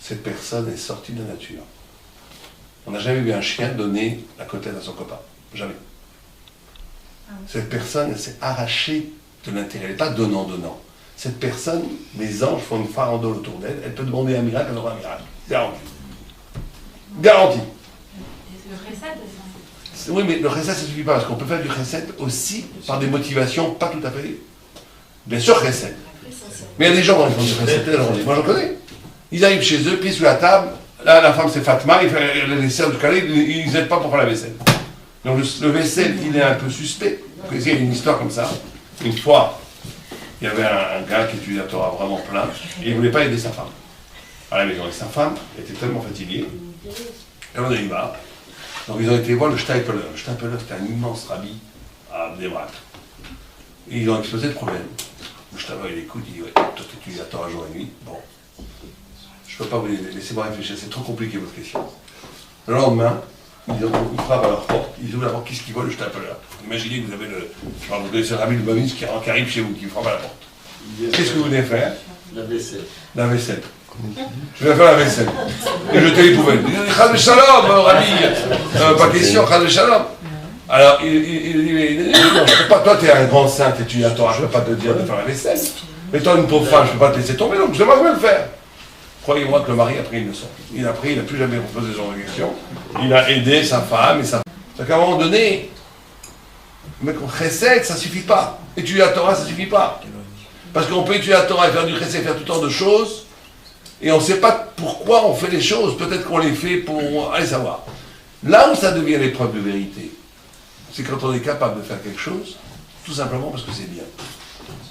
S3: Cette personne est sortie de la nature. On n'a jamais vu un chien donner la côtelette à son copain. Jamais. Cette personne, elle s'est arrachée de l'intérieur. Elle n'est pas donnant-donnant. Cette personne, les anges font une farandole autour d'elle. Elle peut demander un miracle, elle aura un miracle. Garanti. Garanti.
S7: Le recette de ça.
S3: Oui, mais le recette, ça ne suffit pas, parce qu'on peut faire du recette aussi par des motivations pas tout à fait. Bien sûr, recette. Mais il y a des gens qui font du recette la journée. Moi, j'en connais. Ils arrivent chez eux, pieds sous la table. Là, la femme, c'est Fatma, il fait le dessert du calais, ils n'aident pas pour faire la vaisselle. Donc, le vaisselle, il est un peu suspect. Vous connaissez, il y a une histoire comme ça. Une fois, il y avait un gars qui étudiait la Torah vraiment plein, et il ne voulait pas aider sa femme. À la maison, et sa femme était tellement fatiguée, elle en a eu marre. Donc, ils ont été voir le Steipeler. Le Steipeler, c'était un immense rabbi à Bnei-Brak. Et ils ont exposé le problème. Le Steipeler, il écoute, il dit, ouais, toi, tu étudies la Torah jour et nuit. Bon. Je ne peux pas vous laisser-moi réfléchir, c'est trop compliqué votre question. Le lendemain, ils frappent à leur porte, ils ouvrent la porte, qu'est-ce qu'ils voient? Le Stapler. Imaginez que vous avez vous connaissez le rabbi de Babis qui arrive chez vous, qui frappe à la porte. Qu'est-ce que vous venez faire?
S4: La vaisselle.
S3: La vaisselle. Je vais faire la vaisselle. Et jeter les poubelles. Il dit, Chaz Shalom, rabbi. Pas question, Chaz Shalom. Alors, il dit, non, je peux pas, toi, tu es un grand saint, tu étudies la Torah, je ne peux pas te dire de faire la vaisselle. Mais toi, une pauvre femme, je ne peux pas te laisser tomber, donc je vais le faire. Croyez-moi que le mari a pris une leçon. Il n'a plus jamais reposé son question. Il a aidé sa femme et sa femme. C'est qu'à un moment donné, mais chesed, ça ne suffit pas. Étudier la Torah, ça ne suffit pas. Parce qu'on peut étudier la Torah et faire du chesed, faire tout temps de choses, et on ne sait pas pourquoi on fait les choses. Peut-être qu'on les fait pour aller savoir. Là où ça devient l'épreuve de vérité, c'est quand on est capable de faire quelque chose, tout simplement parce que c'est bien.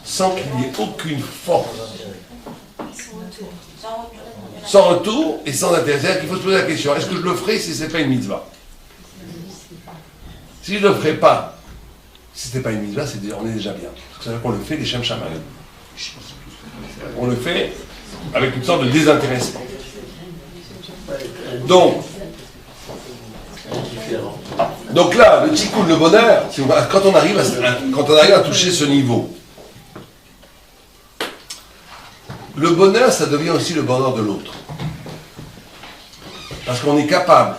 S3: Sans qu'il n'y ait aucune force. Sans retour et sans intérêt. C'est-à-dire qu'il faut se poser la question, est-ce que je le ferai si ce n'est pas une mitzvah? Si je ne le ferai pas, si ce n'est pas une mitzvah, on est déjà bien. C'est-à-dire qu'on le fait des Shem Shamayim. On le fait avec une sorte de désintéressement. Donc là, le tikkun, le bonheur, quand on arrive à toucher ce niveau, le bonheur, ça devient aussi le bonheur de l'autre. Parce qu'on est capable,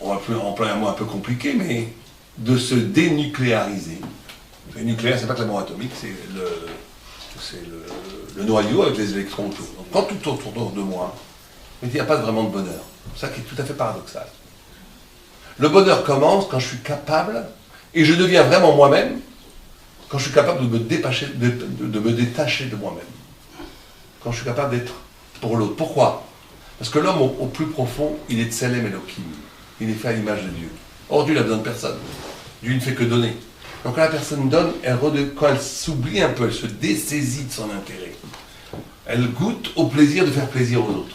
S3: on va employer un mot un peu compliqué, mais de se dénucléariser. Le nucléaire, c'est pas que la bombe atomique, c'est le noyau avec les électrons autour. Donc, quand tout autour de moi, il n'y a pas vraiment de bonheur. C'est ça qui est tout à fait paradoxal. Le bonheur commence quand je suis capable, et je deviens vraiment moi-même, quand je suis capable de me détacher de moi-même. Quand je suis capable d'être pour l'autre. Pourquoi? Parce que l'homme, au plus profond, il est Tselem Elohim. Il est fait à l'image de Dieu. Or, Dieu n'a besoin de personne. Dieu ne fait que donner. Donc, quand la personne donne, quand elle s'oublie un peu, elle se dessaisit de son intérêt. Elle goûte au plaisir de faire plaisir aux autres.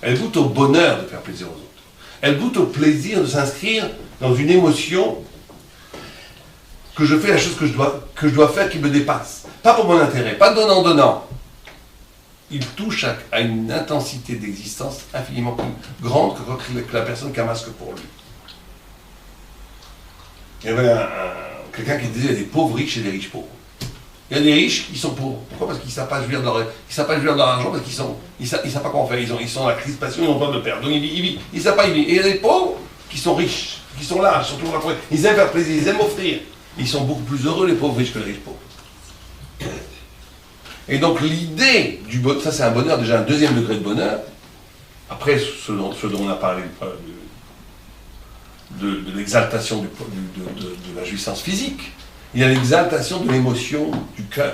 S3: Elle goûte au bonheur de faire plaisir aux autres. Elle goûte au plaisir de s'inscrire dans une émotion que je fais la chose que je dois faire qui me dépasse. Pas pour mon intérêt, pas donnant. Il touche à une intensité d'existence infiniment plus grande que la personne qui amasse que pour lui. Il y avait quelqu'un qui disait il y a des pauvres riches et des riches pauvres. Il y a des riches qui sont pour. Pourquoi? Parce qu'ils ne savent pas jouir de leur argent, parce qu'ils savent pas comment faire. Ils sont dans la crispation, ils ont peur de perdre. Donc ils ne savent pas y vivre. Et il y a des pauvres qui sont riches, qui sont là, surtout pour la pauvreté. Ils aiment faire plaisir, ils aiment offrir. Ils sont beaucoup plus heureux, les pauvres riches, que les riches pauvres. Et donc l'idée du bonheur, ça c'est un bonheur, déjà un deuxième degré de bonheur. Après ce dont on a parlé de l'exaltation de la jouissance physique, il y a l'exaltation de l'émotion du cœur.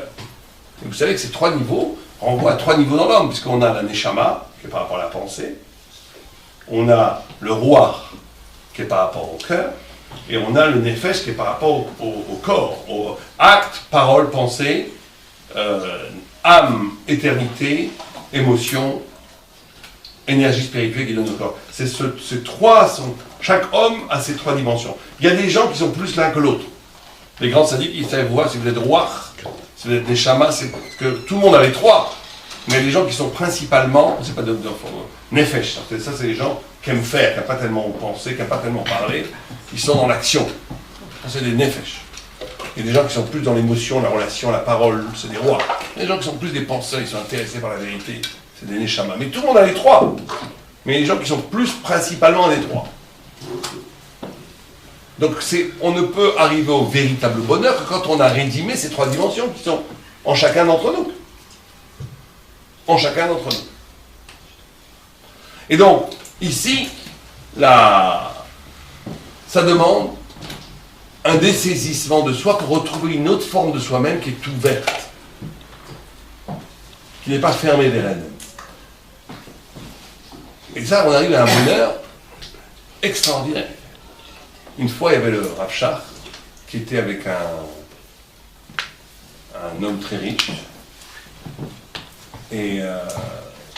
S3: Et vous savez que ces trois niveaux renvoient à trois niveaux dans l'homme, puisqu'on a la neshama, qui est par rapport à la pensée, on a le roi, qui est par rapport au cœur, et on a le nefesh, qui est par rapport au corps, au acte, parole, pensée, âme, éternité, émotion, énergie spirituelle qui donne au corps. Ces trois sont... Chaque homme a ces trois dimensions. Il y a des gens qui sont plus l'un que l'autre. Les grands sadiques, ils savent voir si vous êtes roi, si vous êtes des chamas, c'est parce que tout le monde a les trois. Mais les gens qui sont principalement, c'est pas de nefesh, ça c'est les gens qui aiment faire, qui n'aiment pas tellement penser, qui n'aiment pas tellement parler, ils sont dans l'action. C'est des nefesh. Il y a des gens qui sont plus dans l'émotion, la relation, la parole, c'est des rois. Il y a des gens qui sont plus des penseurs, ils sont intéressés par la vérité, c'est des neshamas. Mais tout le monde a les trois. Mais il y a des gens qui sont plus principalement les trois. Donc on ne peut arriver au véritable bonheur que quand on a rédimé ces trois dimensions qui sont en chacun d'entre nous. En chacun d'entre nous. Et donc, ici, ça demande un dessaisissement de soi pour retrouver une autre forme de soi-même qui est ouverte, qui n'est pas fermée vers elle-même. Et ça, on arrive à un bonheur extraordinaire. Une fois, il y avait le Rav Shach qui était avec un homme très riche. Et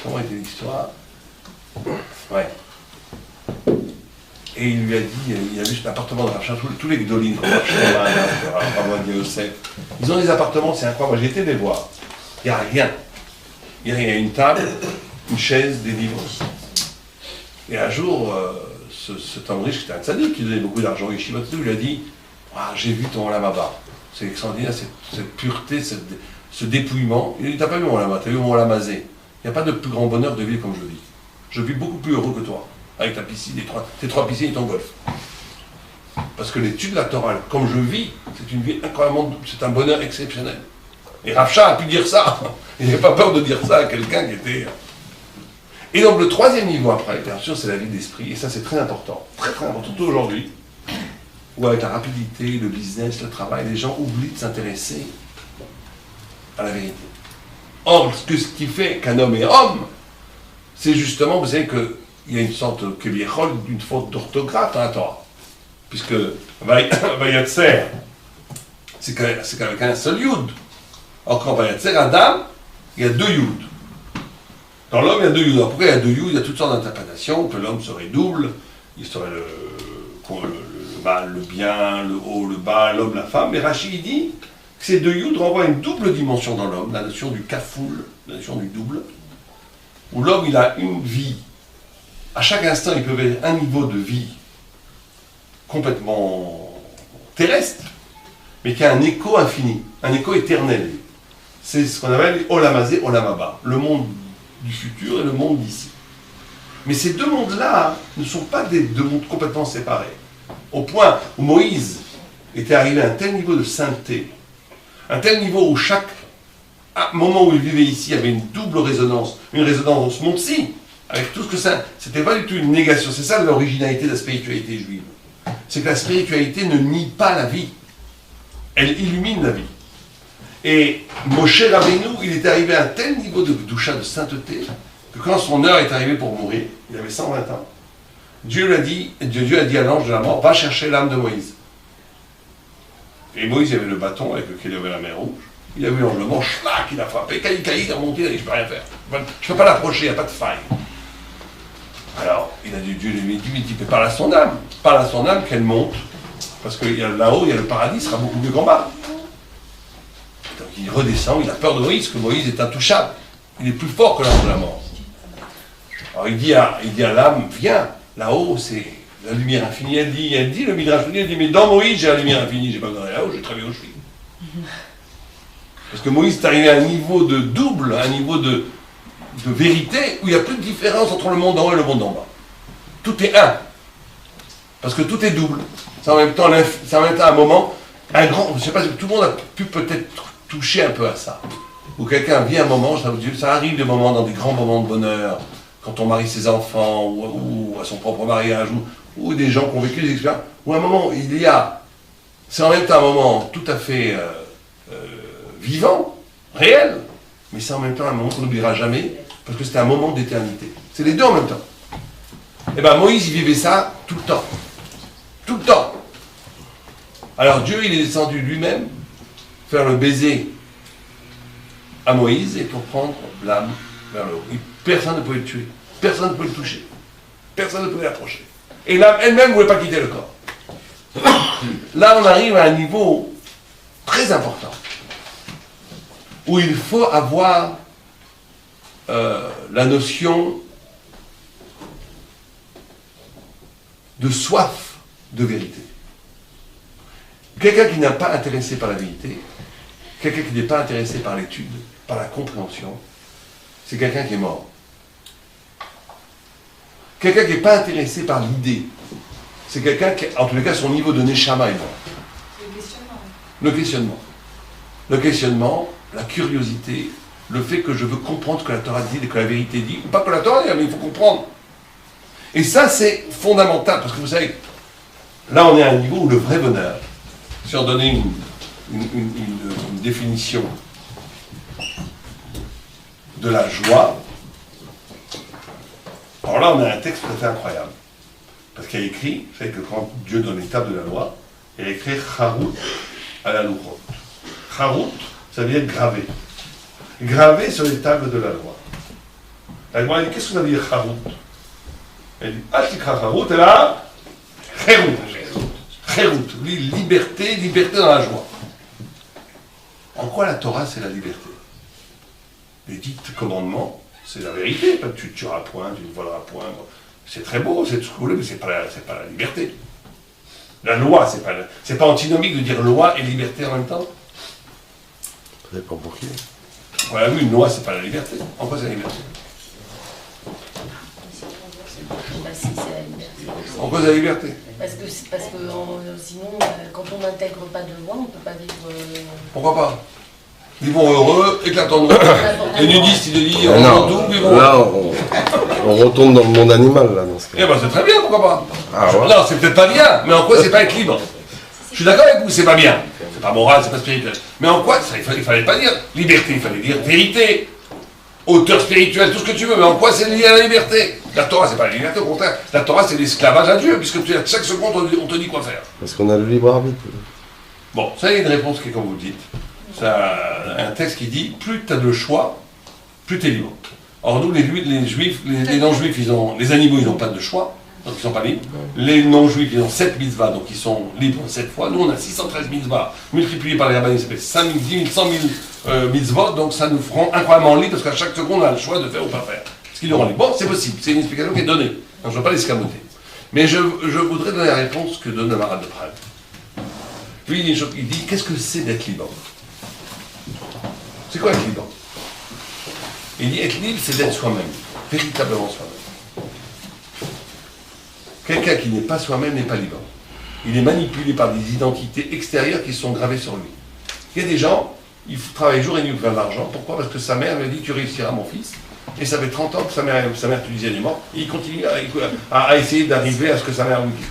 S3: comment était l'histoire? Ouais. Et il lui a dit, il a vu cet appartement de Rav Shach, tous les Gdolines, comme Rav Shach, Yosef, ils ont des appartements, c'est incroyable. J'ai été les voir. Il n'y a rien. Il y a une table, une chaise, des livres. Et un jour, cet homme riche, qui était un tzaddik, qui donnait beaucoup d'argent au yeshiva, il lui a dit, ah, j'ai vu ton Olam Haba. C'est extraordinaire, cette pureté, ce dépouillement. Il dit, t'as pas vu mon Olam Haba, t'as vu mon Olam Hazé. Il n'y a pas de plus grand bonheur de vivre comme je vis. Je vis beaucoup plus heureux que toi, avec ta piscine, tes trois piscines et ton golf. Parce que l'étude de la Torah, comme je vis, c'est une vie incroyablement, c'est un bonheur exceptionnel. Et Rav Shach a pu dire ça. Il n'avait pas peur de dire ça à quelqu'un qui était... Et donc le troisième niveau après, bien sûr, c'est la vie d'esprit, et ça c'est très important, surtout aujourd'hui, où avec la rapidité, le business, le travail, les gens oublient de s'intéresser à la vérité. Or, ce qui fait qu'un homme est homme, c'est justement, vous savez qu'il y a une sorte d'une faute d'orthographe dans la Torah, puisque Vayatser, c'est qu'avec un seul yud. Or quand Vayatser Adam, il y a deux yud. Dans l'homme, il y a deux yud. Pourquoi il y a deux yud? Il y a toutes sortes d'interprétations, que l'homme serait double, il serait le mal, le bien, le haut, le bas, l'homme, la femme. Mais Rashi dit que ces deux yud renvoient à une double dimension dans l'homme, la notion du kafoul, la notion du double, où l'homme, il a une vie. À chaque instant, il peut avoir un niveau de vie complètement terrestre, mais qui a un écho infini, un écho éternel. C'est ce qu'on appelle Olam Hazé, Olam Haba, le monde du futur et le monde d'ici. Mais ces deux mondes-là ne sont pas des deux mondes complètement séparés. Au point où Moïse était arrivé à un tel niveau de sainteté, un tel niveau où chaque moment où il vivait ici avait une double résonance, une résonance dans ce monde-ci, avec tout ce que ça... C'était pas du tout une négation, c'est ça l'originalité de la spiritualité juive. C'est que la spiritualité ne nie pas la vie, elle illumine la vie. Et Moshe Rabbeinu, il est arrivé à un tel niveau de doucha, de sainteté, que quand son heure est arrivée pour mourir, il avait 120 ans, Dieu a dit à l'ange de la mort, va chercher l'âme de Moïse. Et Moïse, il avait le bâton avec lequel il avait la mer rouge, il a vu l'ange de la mort, schlac, il a frappé, caïd, il a monté, il a dit, je peux rien faire, je ne peux pas l'approcher, il n'y a pas de faille. Alors, il a dit, Dieu lui dit, mais parle à son âme qu'elle monte, parce que là-haut, il y a le paradis, sera beaucoup mieux qu'en bas. Donc il redescend, il a peur de Moïse, que Moïse est intouchable. Il est plus fort que l'ange de la mort. Alors il dit à l'âme, viens, là-haut, c'est la lumière infinie. Elle dit, le Midrash, elle dit, mais dans Moïse, j'ai la lumière infinie, j'ai pas besoin d'aller là-haut, j'ai très bien où je suis. Parce que Moïse est arrivé à un niveau de double, à un niveau de vérité, où il n'y a plus de différence entre le monde en haut et le monde en bas. Tout est un. Parce que tout est double. C'est en même temps un moment, un grand. Je ne sais pas si tout le monde a pu peut-être toucher un peu à ça. Où quelqu'un vit un moment, ça arrive des moments, dans des grands moments de bonheur, quand on marie ses enfants, ou à son propre mariage, ou des gens qui ont vécu des expériences, ou un moment, c'est en même temps un moment tout à fait vivant, réel, mais c'est en même temps un moment qu'on n'oubliera jamais, parce que c'était un moment d'éternité. C'est les deux en même temps. Et bien Moïse, il vivait ça tout le temps. Tout le temps. Alors Dieu, il est descendu lui-même faire le baiser à Moïse et pour prendre l'âme vers le haut. Et personne ne pouvait le tuer. Personne ne pouvait le toucher. Personne ne pouvait l'approcher. Et l'âme elle-même ne voulait pas quitter le corps. Là, on arrive à un niveau très important où il faut avoir la notion de soif de vérité. Quelqu'un qui n'est pas intéressé par la vérité, quelqu'un qui n'est pas intéressé par l'étude, par la compréhension, c'est quelqu'un qui est mort. Quelqu'un qui n'est pas intéressé par l'idée, c'est quelqu'un qui, en tous les cas, son niveau de neshama est mort. Le questionnement. Le questionnement, la curiosité, le fait que je veux comprendre ce que la Torah dit et que la vérité dit, ou pas que la Torah dit, mais il faut comprendre. Et ça, c'est fondamental, parce que vous savez, là, on est à un niveau où le vrai bonheur, si on donnait une définition de la joie, alors là, on a un texte tout à fait incroyable. Parce qu'il y a écrit, vous savez que quand Dieu donne les tables de la loi, il y a écrit Charut à la Louchot. Charut, ça veut dire gravé. Gravé sur les tables de la loi. La loi, elle dit, qu'est-ce que ça veut dire Charut? Elle dit, ah, tu crains Charut, et là, Cherut. Cherut, liberté, liberté dans la joie. En quoi la Torah, c'est la liberté? Les 10 commandements, c'est la vérité. Pas tu ne tueras point, tu ne voleras point. C'est très beau, c'est tout ce que vous voulez, mais c'est pas la liberté. La loi, c'est pas antinomique de dire loi et liberté en même temps.
S6: Ça dépend pour qui.
S3: Voilà, oui, une loi, c'est pas la liberté. En quoi c'est la liberté? En quoi c'est la liberté?
S5: Parce que sinon, quand on n'intègre pas de loi, on ne peut pas vivre.
S3: Pourquoi pas? Vivons heureux, éclatons de les nudistes, ils disent
S6: Non,
S3: tout, vivons
S6: là, on retourne dans le monde animal, là, dans ce cas.
S3: Eh ben c'est très bien, pourquoi pas?
S6: Ah ouais.
S3: Non, c'est peut-être pas bien, mais en quoi c'est pas être libre? Je suis d'accord avec vous, c'est pas bien. C'est pas moral, c'est pas spirituel. Mais en quoi, il fallait pas dire liberté, il fallait dire vérité, auteur spirituel, tout ce que tu veux, mais en quoi c'est lié à la liberté? La Torah, c'est pas la liberté, au contraire. La Torah, c'est l'esclavage à Dieu, puisque chaque seconde, on te dit quoi faire.
S6: Parce qu'on a le libre arbitre.
S3: Bon, ça, il y a une réponse qui est comme vous le dites. C'est un texte qui dit, plus tu as de choix, plus tu es libre. Or nous, les juifs, les non-juifs, les animaux, ils n'ont pas de choix, donc ils ne sont pas libres. Les non-juifs, ils ont 7 mitzvahs, donc ils sont libres 7 fois. Nous, on a 613 mitzvahs, multipliés par les rabbins, ça fait 5 000, 10 000, 100 000 mitzvahs, donc ça nous rend incroyablement libres, parce qu'à chaque seconde, on a le choix de faire ou pas faire. Ce qui nous rend libres. Bon, c'est possible, c'est une explication qui est donnée, donc je ne veux pas l'escamoter. Mais je voudrais donner la réponse que donne le Maharal de Prague. Lui, il dit, qu'est-ce que c'est d'être libre? C'est quoi être libre? Il dit, être libre, c'est d'être soi-même, véritablement soi-même. Quelqu'un qui n'est pas soi-même n'est pas libre. Il est manipulé par des identités extérieures qui sont gravées sur lui. Il y a des gens, ils travaillent jour et nuit pour faire de l'argent. Pourquoi? Parce que sa mère lui a dit, tu réussiras mon fils. Et ça fait 30 ans que sa mère tu disais, elle est morte. Et il continue à essayer d'arriver à ce que sa mère lui dise.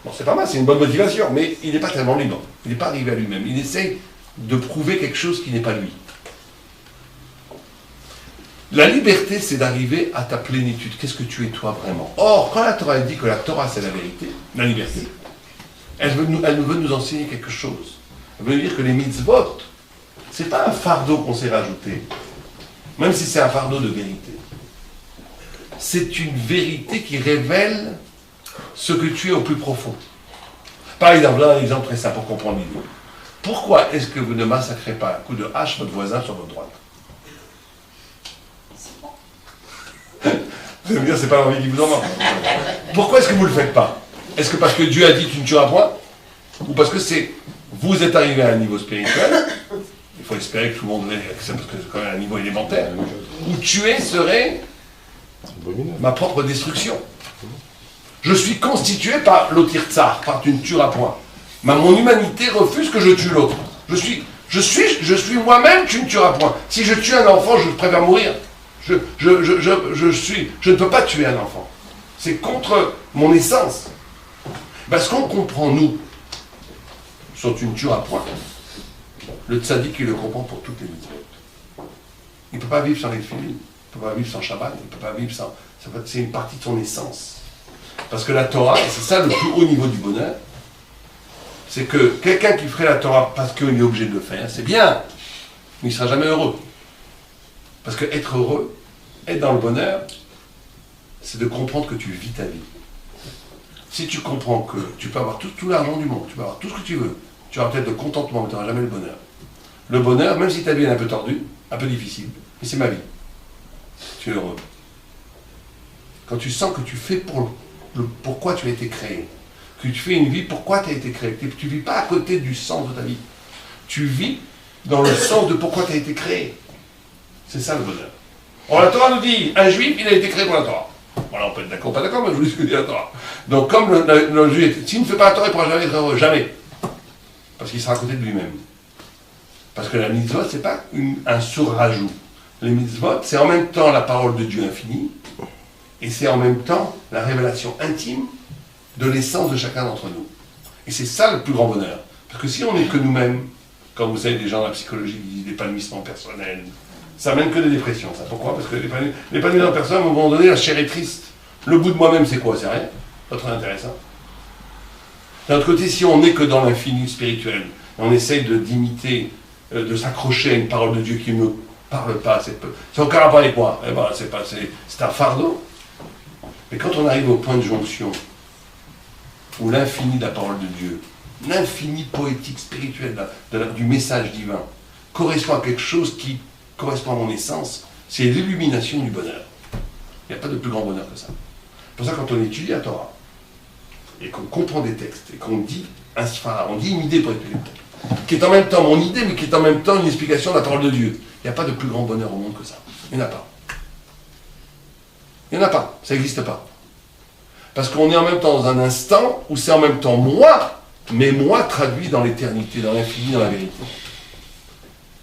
S3: Bon, c'est pas mal, c'est une bonne motivation, mais il n'est pas tellement libre. Il n'est pas arrivé à lui-même. Il essaie de prouver quelque chose qui n'est pas lui. La liberté, c'est d'arriver à ta plénitude. Qu'est-ce que tu es toi vraiment? Or, quand la Torah dit que la Torah, c'est la vérité, la liberté, elle veut nous enseigner quelque chose. Elle veut nous dire que les mitzvot, c'est pas un fardeau qu'on s'est rajouté, même si c'est un fardeau de vérité. C'est une vérité qui révèle ce que tu es au plus profond. Par exemple, là, un exemple très simple pour comprendre l'idée. Pourquoi est-ce que vous ne massacrez pas un coup de hache votre voisin sur votre droite? Vous allez me dire, c'est pas l'envie qui vous en manque. Pourquoi est-ce que vous ne le faites pas? Est-ce que parce que Dieu a dit tu ne tueras point? Ou parce que vous êtes arrivé à un niveau spirituel, il faut espérer que tout le monde l'ait, parce que c'est quand même un niveau élémentaire, où tuer serait ma propre destruction. Je suis constitué par l'otirtsar, par une tueur à point. Mon humanité refuse que je tue l'autre. Je suis moi-même une tueur à point. Si je tue un enfant, je préfère mourir. Je ne peux pas tuer un enfant. C'est contre mon essence. Parce qu'on comprend, nous, sont une tueur à point. Le tzaddik, il le comprend pour toutes les mitzvot. Il ne peut pas vivre sans les films, il ne peut pas vivre sans Shabbat, il ne peut pas vivre sans... C'est une partie de son essence. Parce que la Torah, et c'est ça le plus haut niveau du bonheur, c'est que quelqu'un qui ferait la Torah parce qu'il est obligé de le faire, c'est bien, mais il ne sera jamais heureux. Parce que être heureux, être dans le bonheur, c'est de comprendre que tu vis ta vie. Si tu comprends que tu peux avoir tout l'argent du monde, tu peux avoir tout ce que tu veux, tu auras peut-être le contentement, mais tu n'auras jamais le bonheur. Le bonheur, même si ta vie est un peu tordue, un peu difficile, mais c'est ma vie. Tu es heureux. Quand tu sens que tu fais pour pourquoi tu as été créé, que tu fais une vie pourquoi tu as été créé, que tu ne vis pas à côté du sens de ta vie. Tu vis dans le sens de pourquoi tu as été créé. C'est ça le bonheur. Or, la Torah nous dit, un juif, il a été créé pour la Torah. Voilà, on peut être d'accord, pas d'accord, mais je vous dis ce que dit la Torah. Donc, comme le juif, s'il ne fait pas la Torah, il ne pourra jamais être heureux, jamais. Parce qu'il sera à côté de lui-même. Parce que la mitzvot, ce n'est pas un surrajout. Les mitzvot, c'est en même temps la parole de Dieu infini, et c'est en même temps la révélation intime de l'essence de chacun d'entre nous. Et c'est ça le plus grand bonheur. Parce que si on n'est que nous-mêmes, comme vous savez, des gens dans la psychologie qui disent l'épanouissement personnel, ça mène que des dépressions. Ça. Pourquoi? Parce que l'épanouissement personnel, à un moment donné, la chair est triste. Le bout de moi-même, c'est quoi? C'est rien. Pas très intéressant. D'un autre côté, si on n'est que dans l'infini spirituel, on essaye d'imiter, de s'accrocher à une parole de Dieu qui ne parle pas, c'est aucun rapport avec moi. Eh ben, c'est un fardeau. Mais quand on arrive au point de jonction, où l'infini de la parole de Dieu, l'infini poétique, spirituel du message divin, correspond à quelque chose qui correspond à mon essence, c'est l'illumination du bonheur. Il n'y a pas de plus grand bonheur que ça. C'est pour ça quand on étudie la Torah, et qu'on comprend des textes, et qu'on dit un sfara, on dit une idée poétique, qui est en même temps mon idée, mais qui est en même temps une explication de la parole de Dieu. Il n'y a pas de plus grand bonheur au monde que ça. Il n'y en a pas. Il n'y en a pas. Ça n'existe pas. Parce qu'on est en même temps dans un instant où c'est en même temps moi, mais moi traduit dans l'éternité, dans l'infini, dans la vérité.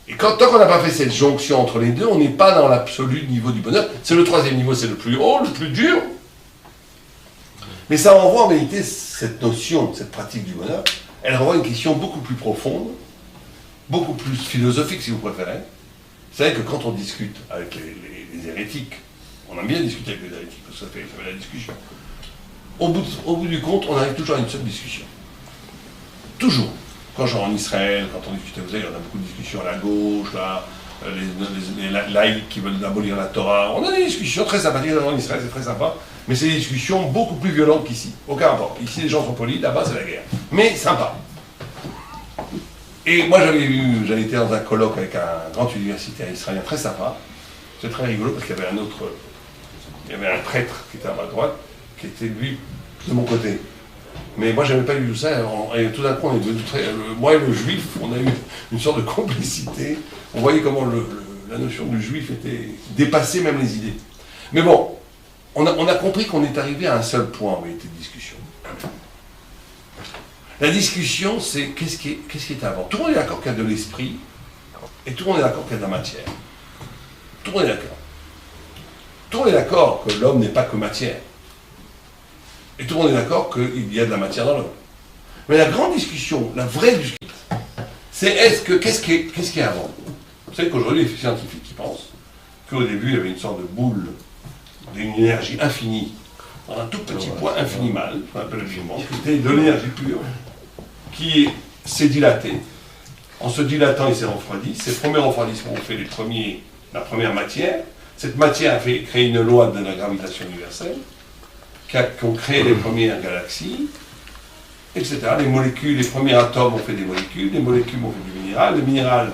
S3: Et tant qu'on n'a pas fait cette jonction entre les deux, on n'est pas dans l'absolu niveau du bonheur. C'est le troisième niveau, c'est le plus haut, le plus dur. Mais ça renvoie en vérité, cette notion, cette pratique du bonheur, elle renvoie à une question beaucoup plus profonde, beaucoup plus philosophique si vous préférez. Vous savez que quand on discute avec les hérétiques, on aime bien discuter avec les hérétiques, parce que ça fait la discussion. Au bout du compte, on arrive toujours à une seule discussion. Toujours. Quand je vais en Israël, quand on discute, vous savez, on a beaucoup de discussions à la gauche, là, les laïcs qui veulent abolir la Torah. On a des discussions très sympathiques en Israël, c'est très sympa, mais c'est des discussions beaucoup plus violentes qu'ici. Aucun rapport. Ici, les gens sont polis, là-bas, c'est la guerre. Mais sympa. Et moi, j'avais été dans un colloque avec un grand universitaire israélien très sympa. C'est très rigolo parce qu'il y avait il y avait un prêtre qui était à ma droite, qui était lui de mon côté. Mais moi, je n'avais pas vu tout ça, et tout d'un coup, on est devenu moi et le juif, on a eu une sorte de complicité. On voyait comment la notion du juif dépassait même les idées. Mais bon, on a compris qu'on est arrivé à un seul point en vérité de discussion. La discussion, c'est qu'est-ce qui est avant. Tout le monde est d'accord qu'il y a de l'esprit, et tout le monde est d'accord qu'il y a de la matière. Tout le monde est d'accord. Tout le monde est d'accord que l'homme n'est pas que matière. Et tout le monde est d'accord qu'il y a de la matière dans l'homme. Mais la grande discussion, la vraie discussion, c'est qu'est-ce qui est avant. Vous savez qu'aujourd'hui, les scientifiques qui pensent qu'au début, il y avait une sorte de boule d'une énergie infinie, dans un tout petit point infinimal, qu'on appelle le Big Bang, qui était de l'énergie pure, qui s'est dilatée. En se dilatant, il s'est refroidi. Ces premiers refroidissements ont fait la première matière. Cette matière a créé une loi de la gravitation universelle, qui ont créé les premières galaxies, etc. Les molécules, les premiers atomes ont fait des molécules ont fait du minéral, le minéral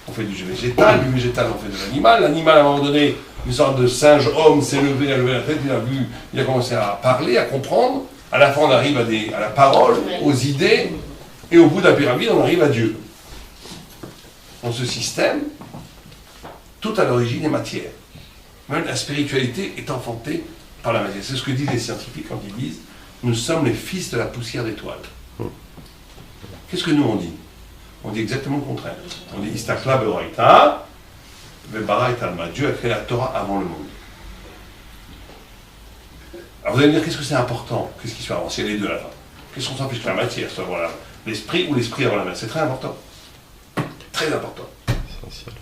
S3: ont fait du végétal, du végétal ont fait de l'animal, l'animal à un moment donné, une sorte de singe homme s'est levé, a levé la tête, il a commencé à parler, à comprendre, à la fin on arrive à la parole, aux idées, et au bout de la pyramide on arrive à Dieu. dans ce système, tout à l'origine est matière. Même la spiritualité est enfantée par la matière. C'est ce que disent les scientifiques quand ils disent « Nous sommes les fils de la poussière d'étoiles ». Qu'est-ce que nous on dit? On dit exactement le contraire. On dit « Istakla beoraita, vebara et alma ». Dieu a créé la Torah avant le monde. Alors vous allez me dire, qu'est-ce que c'est important? Qu'est-ce qui soit avant? C'est les deux à la fin. Qu'est-ce qu'on s'en fiche que la matière soit avant l'esprit ou l'esprit avant la matière? C'est très important. Très important.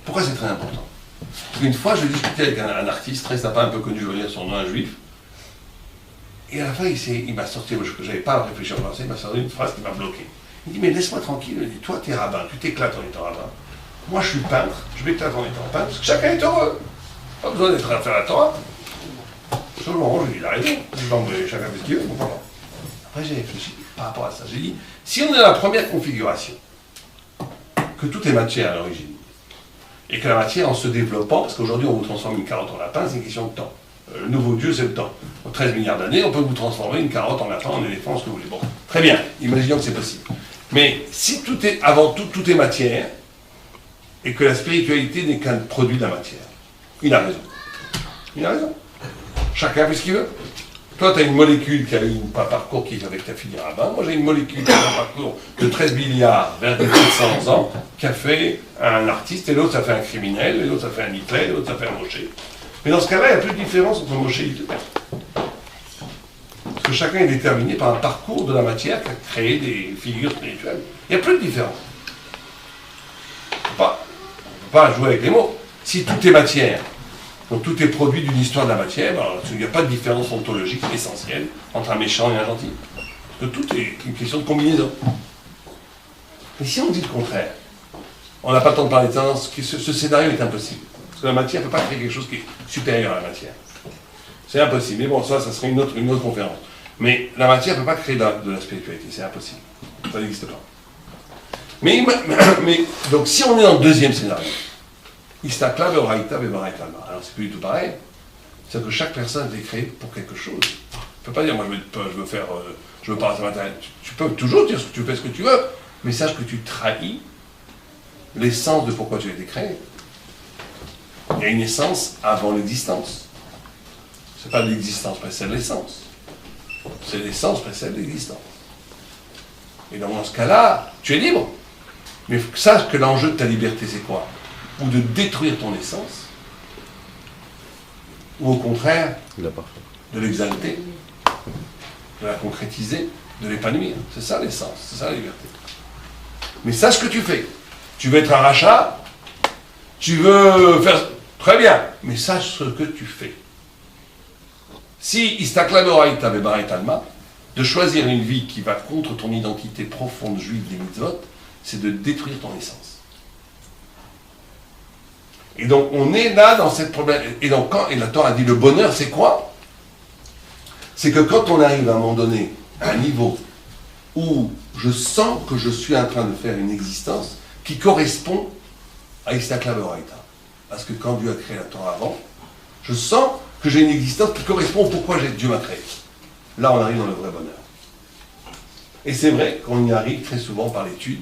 S3: Pourquoi c'est très important? Parce qu'une fois, je discutais avec un artiste très sympa, un peu connu, je veux dire son nom, un juif. Et à la fin, il m'a sorti, je n'avais pas réfléchi en français, il m'a sorti une phrase qui m'a bloqué. Il dit, mais laisse-moi tranquille. Il dit, toi, tu es rabbin, tu t'éclates en étant rabbin. Moi, je suis peintre, je m'éclate en étant peintre, parce que chacun est heureux. Pas besoin d'être à faire la Torah. Sur le moment, je lui ai dit, il a raison. Je dis, non, mais chacun fait ce qu'il veut, pourquoi pas? Après, j'ai réfléchi par rapport à ça. J'ai dit, si on est dans la première configuration, que tout est matière à l'origine, et que la matière, en se développant, parce qu'aujourd'hui, on vous transforme une carotte en lapin, c'est une question de temps. Le nouveau Dieu, c'est le temps. En 13 milliards d'années, on peut vous transformer une carotte en lapin, en éléphant, ce que vous voulez. Bon, très bien, imaginons que c'est possible. Mais si tout est, avant tout, tout est matière, et que la spiritualité n'est qu'un produit de la matière, il a raison. Il a raison. Chacun fait ce qu'il veut. Toi, tu as une molécule qui a eu un parcours qui est avec ta fille rabbin. Moi, j'ai une molécule qui a un parcours de 13 milliards vers 700 ans qui a fait un artiste, et l'autre, ça fait un criminel, et l'autre, ça fait un Hitler, et l'autre, ça fait un Moshe. Mais dans ce cas-là, il n'y a plus de différence entre Moshe et Hitler. Parce que chacun est déterminé par un parcours de la matière qui a créé des figures spirituelles. Il n'y a plus de différence. On ne peut pas jouer avec les mots. Si tout est matière, donc tout est produit d'une histoire de la matière, alors il n'y a pas de différence ontologique essentielle entre un méchant et un gentil. Parce que tout est une question de combinaison. Mais si on dit le contraire, on n'a pas le temps de parler de ça, ce scénario est impossible. Parce que la matière ne peut pas créer quelque chose qui est supérieur à la matière. C'est impossible. Mais bon, ça serait une autre conférence. Mais la matière ne peut pas créer de la spiritualité, c'est impossible. Ça n'existe pas. Mais donc si on est dans le deuxième scénario, Istakla beoraita vebara et alma. Alors c'est plus du tout pareil. C'est-à-dire que chaque personne est créée pour quelque chose. Tu ne peux pas dire, moi je veux pas matériel. Tu peux toujours dire ce que tu fais, ce que tu veux, mais sache que tu trahis l'essence de pourquoi tu as été créé. Il y a une essence avant l'existence. Ce n'est pas l'existence précède l'essence. C'est l'essence précède l'existence. Et donc dans ce cas-là, tu es libre. Mais sache que l'enjeu de ta liberté, c'est quoi? Ou de détruire ton essence, ou au contraire, de l'exalter, de la concrétiser, de l'épanouir. C'est ça l'essence, c'est ça la liberté. Mais sache ce que tu fais. Tu veux être un rachat, tu veux faire... Très bien, mais sache ce que tu fais. Si Istakla beoraita vebara et alma, de choisir une vie qui va contre ton identité profonde juive des mitzvot, c'est de détruire ton essence. Et donc on est là dans cette problème. Et donc et la Torah a dit le bonheur, c'est quoi? C'est que quand on arrive à un moment donné à un niveau où je sens que je suis en train de faire une existence qui correspond à Istakla beoraita. Parce que quand Dieu a créé la Torah avant, je sens que j'ai une existence qui correspond au pourquoi Dieu m'a créé. Là, on arrive dans le vrai bonheur. Et c'est vrai qu'on y arrive très souvent par l'étude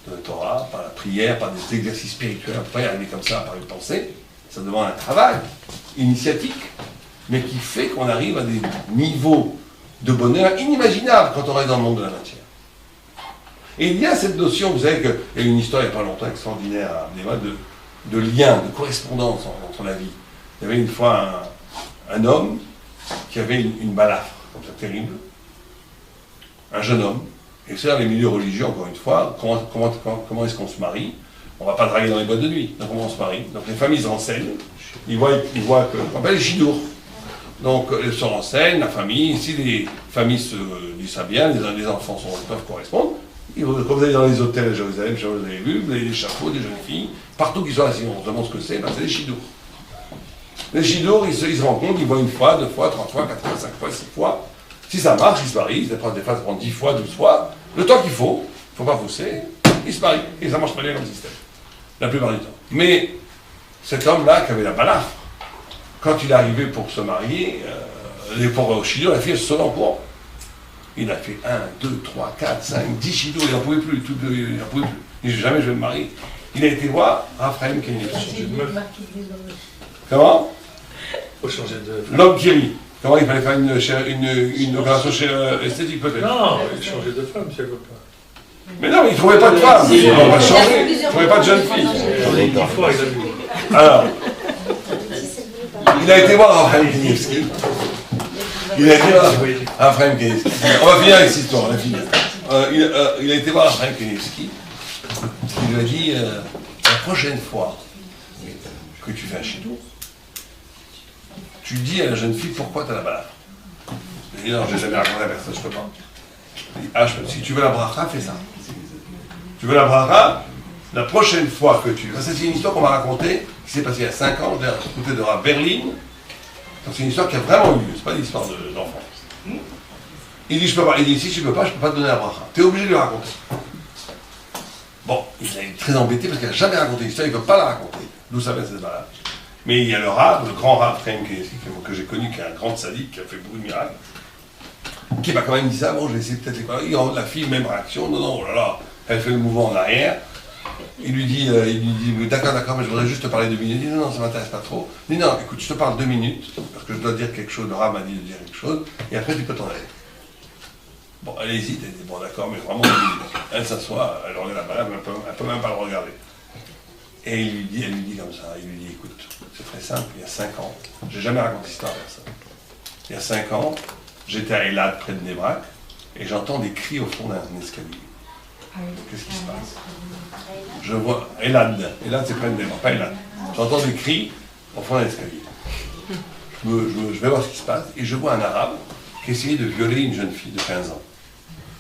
S3: de la Torah, par la prière, par des exercices spirituels. On ne peut pas y arriver comme ça par une pensée. Ça demande un travail initiatique, mais qui fait qu'on arrive à des niveaux de bonheur inimaginables quand on reste dans le monde de la matière. Et il y a cette notion, vous savez qu'il y a une histoire il n'y a pas longtemps extraordinaire à Abdéma de lien, de correspondance entre la vie. Il y avait une fois un homme qui avait une balafre, comme ça, terrible, un jeune homme. Et c'est dans les milieux religieux, encore une fois, comment est-ce qu'on se marie? On ne va pas draguer dans les boîtes de nuit, donc comment on se marie? Donc les familles se renseignent, ils voient que, on appelle les chidours. Donc elles se renseignent, la famille, si les familles se disent ça bien, les enfants peuvent correspondre. Quand vous allez dans les hôtels à Jérusalem, vous avez vu, vous avez des chapeaux, des jeunes filles, partout qu'ils sont assis, on se demande ce que c'est les chidours. Les chidours, ils se rencontrent, ils voient une fois, 2 fois, 3 fois, 4 fois, 5 fois, 6 fois. Si ça marche, ils se marient, des fois ça prend 10 fois, 12 fois, le temps qu'il faut, il ne faut pas pousser, ils se marient, et ça marche très bien comme système, la plupart du temps. Mais cet homme-là, qui avait la balafre, quand il est arrivé pour se marier, pour chidours, la fille se sauve en courant. Il a fait 1, 2, 3, 4, 5, 10 chidours, il n'en pouvait plus, il n'en pouvait plus. Il dit jamais je vais me marier. il a été voir Raphaël Kanievski. Comment?
S4: Faut changer de.
S3: L'homme qui rit. Comment il fallait faire une opération esthétique peut-être?
S4: Non, changer de femme si elle veut pas.
S3: Mais non, mais il ne trouvait pas de femme. On va changer. Il ne trouvait pas de jeune fille.
S4: J'en ai 10 fois, il a vu.
S3: Alors, il a été voir Raphaël Kanievski. Il a été voir Raphaël Kanievski. On va finir avec cette histoire, on va finir. Il a été voir Raphaël Kanievski. Il lui a dit la prochaine fois que tu viens chez nous, tu dis à la jeune fille pourquoi tu as la balade. Il dit non, je n'ai jamais raconté à personne, je peux pas. Il dit, ah, si tu veux la bracha, fais ça. Tu veux la bracha, la prochaine fois que tu. Ça, c'est une histoire qu'on m'a racontée, qui s'est passée il y a 5 ans, je l'ai racontée de Rav Berlin. Donc, c'est une histoire qui a vraiment eu lieu, c'est pas une histoire d'enfant. Il dit, je peux pas. Il dit, si tu peux pas, je peux pas te donner la bracha. Tu es obligé de lui raconter. Bon, il est très embêté parce qu'il n'a jamais raconté l'histoire, il ne veut pas la raconter. D'où ça vient cette balade. Mais il y a le Rav, le grand Rav que j'ai connu, qui est un grand sadique, qui a fait beaucoup de miracles, qui m'a quand même dit ça. Bon, je vais essayer peut-être les paroles. La fille, même réaction. Non, non, oh là là, elle fait le mouvement en arrière. Il lui dit d'accord, mais je voudrais juste te parler 2 minutes. Il dit non, ça ne m'intéresse pas trop. Il dit non, écoute, je te parle 2 minutes, parce que je dois dire quelque chose. Le Rav m'a dit de dire quelque chose, et après tu peux t'en aller. Bon, elle hésite, elle dit bon, d'accord, mais vraiment 2 minutes. Elle s'assoit, elle regarde la balade, elle ne peut même pas le regarder. Et elle lui dit comme ça, il lui dit écoute, c'est très simple, il y a 5 ans, j'ai jamais raconté cette histoire à personne. Il y a 5 ans, j'étais à Elad, près de Nebrak, et j'entends des cris au fond d'un escalier. Qu'est-ce qui se passe? Je vois Elad c'est près de Nebrak, pas Elad. J'entends des cris au fond d'un escalier. Je vais voir ce qui se passe, et je vois un arabe qui essayait de violer une jeune fille de 15 ans.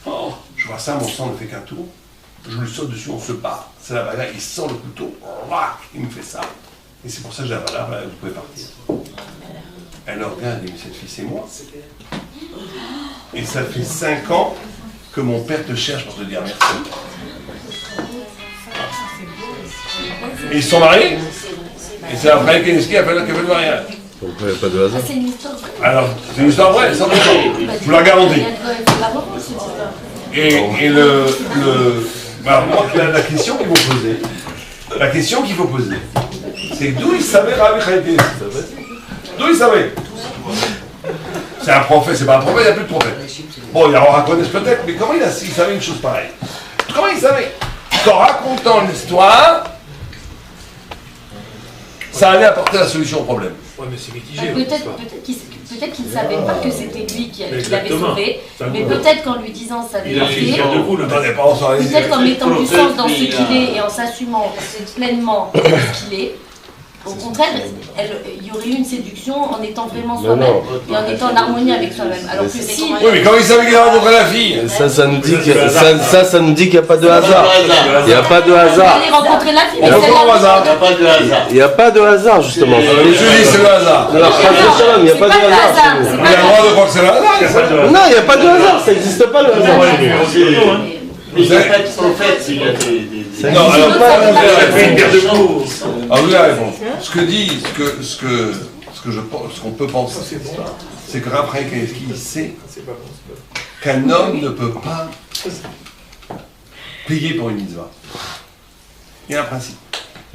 S3: Oh, je vois ça, mon sang ne fait qu'un tour. Je lui saute dessus, on se bat. C'est la bagarre, il sort le couteau, il me fait ça. Et c'est pour ça que j'ai la bagarre, vous pouvez partir. Elle regarde et dit, mais cette fille, c'est moi. Et ça fait 5 ans que mon père te cherche pour te dire merci. Et ils sont mariés. Et c'est après Kanievski qui a fait le mariage.
S6: Donc il n'y a pas de hasard.
S5: C'est une histoire vraie.
S3: Alors, c'est une histoire vraie, 100%. Je vous la garantis. Et alors, moi, la question qu'il faut poser, c'est d'où il savait Rabbi Chaim. D'où il savait? C'est un prophète, c'est pas un prophète, il n'y a plus de prophète. Bon, il y en connaît peut-être, mais comment il savait une chose pareille? Comment il savait? Qu'en racontant l'histoire, ça allait apporter la solution au problème.
S4: Ouais, mais c'est mitigé.
S5: Peut-être qu'il ne savait pas que c'était lui qui l'avait sauvé, mais peut-être qu'en lui disant ça
S4: Il a
S5: fait,
S3: Peut-être
S5: qu'en mettant du sens dans ce qu'il est et en s'assumant pleinement ce qu'il est, au contraire, il y aurait eu une séduction en étant vraiment soi-même et en étant en harmonie avec soi-même. Alors que si...
S3: Oui, mais comment il savait qu'il a rencontré la fille?
S6: Ça nous dit qu'il n'y a pas de hasard. Il n'y a pas de hasard.
S5: Il allait rencontrer la fille,
S3: Il n'y a pas de hasard.
S6: Il n'y a pas de hasard, justement.
S3: Je dis c'est le hasard.
S6: Il n'y a pas de hasard.
S3: Il a le droit de croire que c'est le hasard.
S6: Non, il n'y a pas de hasard. Ça n'existe pas, le hasard.
S8: Mais il n'y a pas de prophète s'il y a des...
S3: Non, alors,
S4: une paire de coups.
S3: alors, vous avez répondu. Ce qu'on peut penser, c'est que Raphaël Kanievski sait qu'un homme ne peut pas payer pour une mitzvah. Il y a un principe.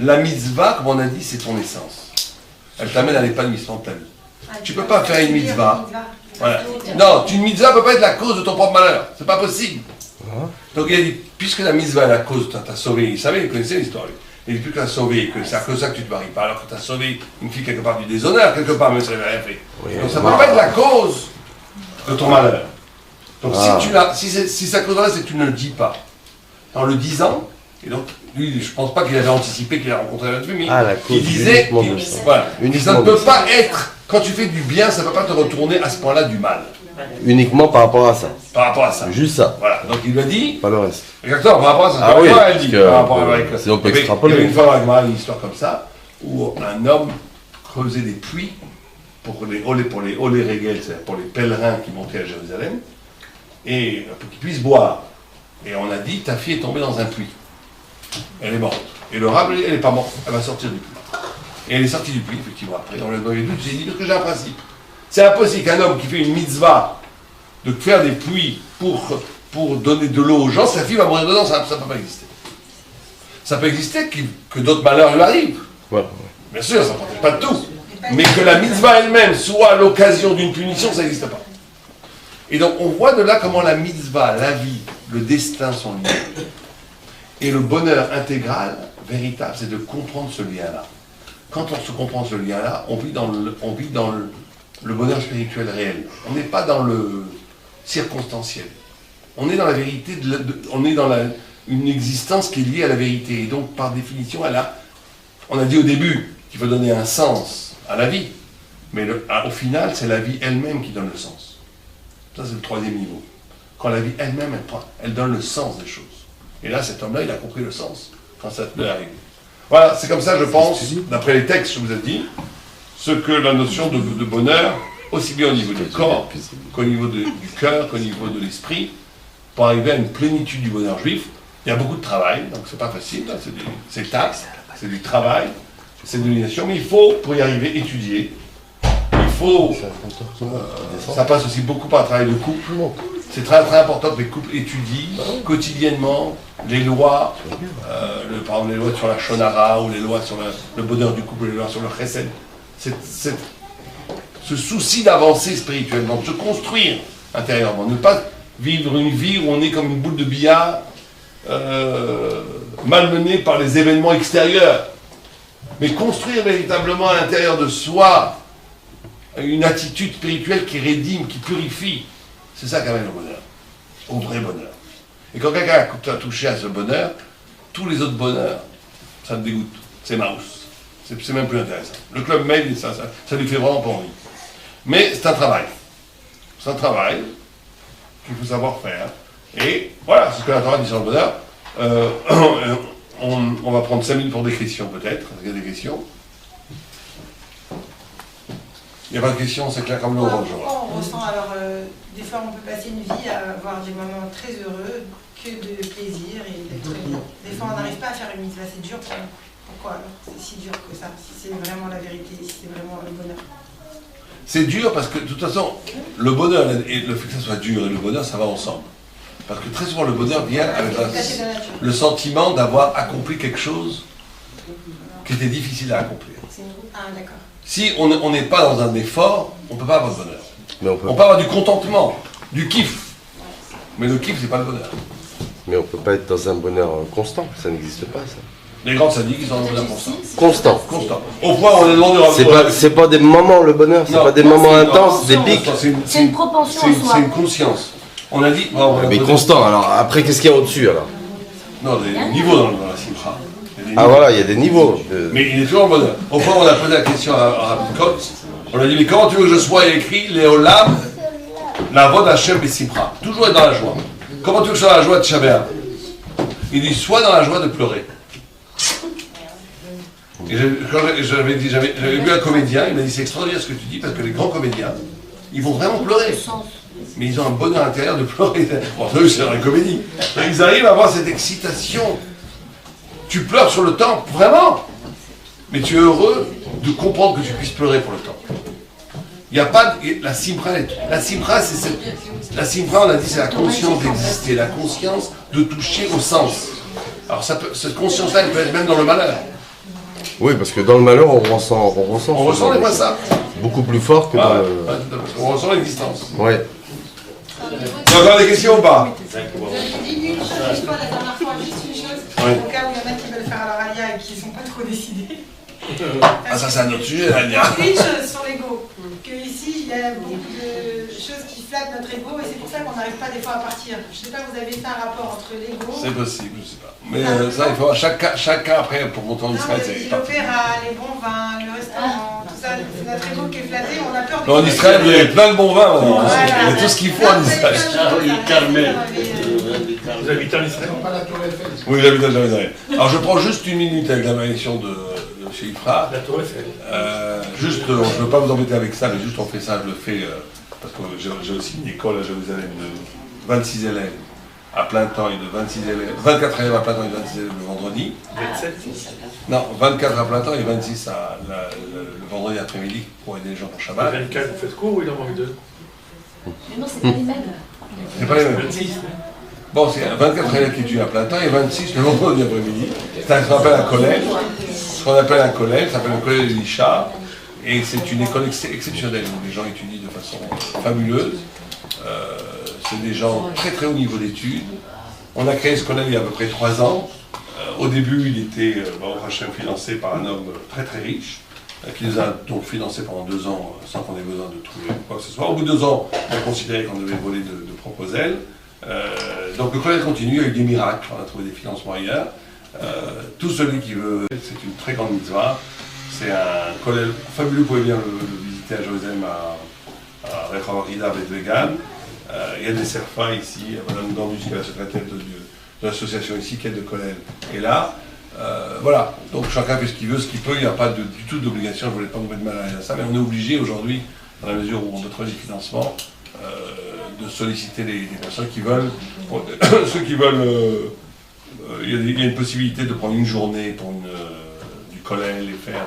S3: La mitzvah, comme on a dit, c'est ton essence. Elle t'amène à l'épanouissement de ta vie. Tu ne peux pas faire une mitzvah. Voilà. Non, une mitzvah ne peut pas être la cause de ton propre malheur. C'est pas possible. Donc il a dit, puisque la mitzvah est la cause, t'as sauvé, il savait, il connaissait l'histoire. Il dit, plus que t'as sauvé, que c'est à cause de ça que tu te maries pas, alors que t'as sauvé une fille quelque part du déshonneur, quelque part, même si elle n'avait rien fait. Donc ça ne peut pas être la cause de ton malheur. Donc si sa cause-là, c'est que tu ne le dis pas. En le disant, et donc, lui, je ne pense pas qu'il avait anticipé qu'il a rencontré la fille, mais il disait, voilà, ça ne peut pas être, quand tu fais du bien, ça ne peut pas te retourner à ce point-là du mal.
S6: Uniquement par rapport à ça.
S3: Par rapport à ça.
S6: Juste ça.
S3: Voilà, donc il lui a dit.
S6: Pas le reste.
S3: Exactement, par rapport à ça.
S6: Ah oui,
S3: elle dit, par rapport avec.
S6: Si on peut
S3: Il y
S6: extrapoler.
S3: avait une fois avec Marie, une histoire comme ça, où un homme creusait des puits pour les Regel, c'est-à-dire pour les pèlerins qui montaient à Jérusalem, et pour qu'ils puissent boire. Et on a dit, ta fille est tombée dans un puits. Elle est morte. Et le rabbin, elle n'est pas morte, elle va sortir du puits. Et elle est sortie du puits, effectivement, après. On lui a donné le doute, j'ai dit, parce que j'ai un principe. C'est impossible qu'un homme qui fait une mitzvah de faire des puits pour donner de l'eau aux gens, sa fille va mourir dedans, ça ne peut pas exister. Ça peut exister que d'autres malheurs lui arrivent.
S6: Voilà.
S3: Bien sûr, ça ne protège pas de tout. Mais que la mitzvah elle-même soit l'occasion d'une punition, ça n'existe pas. Et donc on voit de là comment la mitzvah, la vie, le destin sont liés. Et le bonheur intégral, véritable, c'est de comprendre ce lien-là. Quand on se comprend ce lien-là, on vit dans le bonheur spirituel réel. On n'est pas dans le circonstanciel. On est dans la vérité, on est dans une existence qui est liée à la vérité. Et donc, par définition, on a dit au début qu'il faut donner un sens à la vie. Mais au final, c'est la vie elle-même qui donne le sens. Ça, c'est le troisième niveau. Quand la vie elle-même, elle donne le sens des choses. Et là, cet homme-là, il a compris le sens quand ça peut arriver. Voilà, c'est comme ça, je pense, d'après les textes que je vous ai dit, ce que la notion de bonheur, aussi bien au niveau du corps, qu'au niveau du cœur, qu'au niveau de l'esprit, pour arriver à une plénitude du bonheur juif, il y a beaucoup de travail, donc c'est pas facile, c'est taxe, c'est du travail, c'est de l'union, mais il faut, pour y arriver, étudier. Il faut, ça passe aussi beaucoup par le travail de couple. C'est très très important que les couples étudient quotidiennement les lois, par exemple les lois sur la shonara ou les lois sur le bonheur du couple, les lois sur le chesed. Ce souci d'avancer spirituellement, de se construire intérieurement, ne pas vivre une vie où on est comme une boule de billard malmenée par les événements extérieurs, mais construire véritablement à l'intérieur de soi une attitude spirituelle qui rédime, qui purifie. C'est ça qui amène le bonheur, au vrai bonheur. Et quand quelqu'un a touché à ce bonheur, tous les autres bonheurs, ça te dégoûte, c'est mouse. C'est même plus intéressant. Le club mail, ça lui fait vraiment pas envie. Mais c'est un travail. C'est un travail qu'il faut savoir faire. Et voilà, c'est ce que la Torah dit sur le bonheur. On va prendre 5 minutes pour des questions peut-être. Il y a des questions. Il n'y a pas de questions, c'est clair comme l'eau rouge.
S2: Pourquoi on ressent alors, des fois on peut passer une vie à avoir des moments très heureux, que de plaisir et d'être heureux. Des fois on n'arrive pas à faire une mitzvah, c'est dur. Pourquoi alors c'est si dur que ça? Si c'est vraiment la vérité, si c'est vraiment le bonheur.
S3: C'est dur parce que de toute façon, le bonheur et le fait que ça soit dur et le bonheur, ça va ensemble. Parce que très souvent le bonheur vient avec le sentiment d'avoir accompli quelque chose qui était difficile à accomplir.
S2: Ah d'accord.
S3: Si on n'est pas dans un effort, on ne peut pas avoir de bonheur.
S6: Mais
S3: on peut avoir du contentement, du kiff. Mais le kiff, c'est pas le bonheur.
S6: Mais on ne peut pas être dans un bonheur constant, ça n'existe pas ça.
S3: Les grands sadiques, ils sont dans un bonheur constant.
S6: Constant.
S3: Au point où on est demandé...
S6: C'est pas des moments le bonheur, c'est pas des moments intenses, des pics.
S5: C'est une propension en soi.
S3: C'est une conscience. On a dit...
S6: Mais constant, alors après qu'est-ce qu'il y a au-dessus alors?
S3: Non, des niveaux dans la simcha.
S6: Ah voilà, il y a des niveaux.
S3: Mais il est toujours en bonheur. Au point où on a posé la question à Rabbi Kotz, on a dit, mais comment tu veux que je sois? Il y a écrit, Léolam, la voix d'Hachem et Simcha. Toujours être dans la joie. Comment tu veux que je sois dans la joie de Shabbat? Il dit, sois dans la joie de pleurer. Et j'avais vu un comédien, il m'a dit, c'est extraordinaire ce que tu dis, parce que les grands comédiens, ils vont vraiment pleurer. Mais ils ont un bonheur intérieur de pleurer. Bon, c'est dans la comédie. Ils arrivent à avoir cette excitation. Tu pleures sur le temps, vraiment. Mais tu es heureux de comprendre que tu puisses pleurer pour le temps. Il n'y a pas la simcha. La simcha, la simcha, on a dit, c'est la conscience d'exister, la conscience de toucher au sens. Alors cette conscience-là, elle peut être même dans le malheur.
S6: Oui, parce que dans le malheur, on ressent
S3: les fois ça.
S6: Beaucoup plus fort que dans le...
S3: On ressent l'existence.
S6: Ouais.
S3: Il y a encore des questions ou pas?
S2: Je dis une chose, juste pas la dernière fois, juste une chose, au cas où il y en a qui veulent faire leur alia et qui ne sont pas trop décidés.
S3: Ah ça c'est un autre sujet, l'alia.
S2: Une chose sur l'ego, que ici il y a beaucoup de choses qui flattent notre ego et c'est pour ça qu'on n'arrive pas des fois à partir. Je ne sais pas, vous avez fait un rapport entre l'ego...
S3: C'est possible, je ne sais pas. Mais ça, il faut chaque cas après, pour monter en Israël, c'est...
S2: L'opéra, les bons vins, le restaurant, tout ça, c'est notre ego qui est flatté, on a peur de...
S3: En Israël, vous avez plein de bons vins maintenant. Il y a tout ce qu'il faut en Israël.
S4: Vous habitez en Israël?
S3: Oui, j'habite en Israël. Alors je prends juste une minute avec la malédiction de chez Ifra.
S4: La Tour Eiffel.
S3: Juste, je ne veux pas vous embêter avec ça, mais juste on fait ça, je le fais, parce que j'ai aussi une école à Jérusalem de 26 élèves à plein temps et de 26 élèves, 24 élèves à plein temps et 26 élèves le vendredi.
S4: 27?
S3: Non, 24 à plein temps et 26 le vendredi après-midi pour aider les gens pour Shabbat.
S4: 24, vous faites court ou il en manque 2?
S5: Mais non, c'est pas les mêmes.
S3: C'est pas les mêmes.
S4: 26.
S3: Bon, c'est 24 élèves qui étudient à plein temps et 26 le vendredi après-midi. C'est ce qu'on appelle un collège. Ce qu'on appelle un collège, ça s'appelle le collège de l'Icha. Et c'est une école exceptionnelle où les gens étudient de façon fabuleuse. C'est des gens très très haut niveau d'études. On a créé ce collège il y a à peu près 3 ans. Au début, il était financé par un homme très très riche, qui nous a donc financé pendant 2 ans sans qu'on ait besoin de trouver quoi que ce soit. Au bout de 2 ans, on a considéré qu'on devait voler de propres ailes. Donc le collège continue avec des miracles, on a trouvé des financements ailleurs. Tout celui qui veut, c'est une très grande mitzvah. C'est un collège fabuleux, vous pouvez bien le visiter à Jérusalem, à Rechav Arida Vegan. Il y a des serfas ici, Madame Dandus qui est la secrétaire de l'association ici, qui est de collège. Et là, voilà, donc chacun fait ce qu'il veut, ce qu'il peut, il n'y a pas du tout d'obligation, je ne voulais pas vous mettre mal à ça, mais on est obligé aujourd'hui, dans la mesure où on doit trouver des financements, de solliciter les personnes qui veulent, ceux qui veulent, il y a une possibilité de prendre une journée pour du collège et faire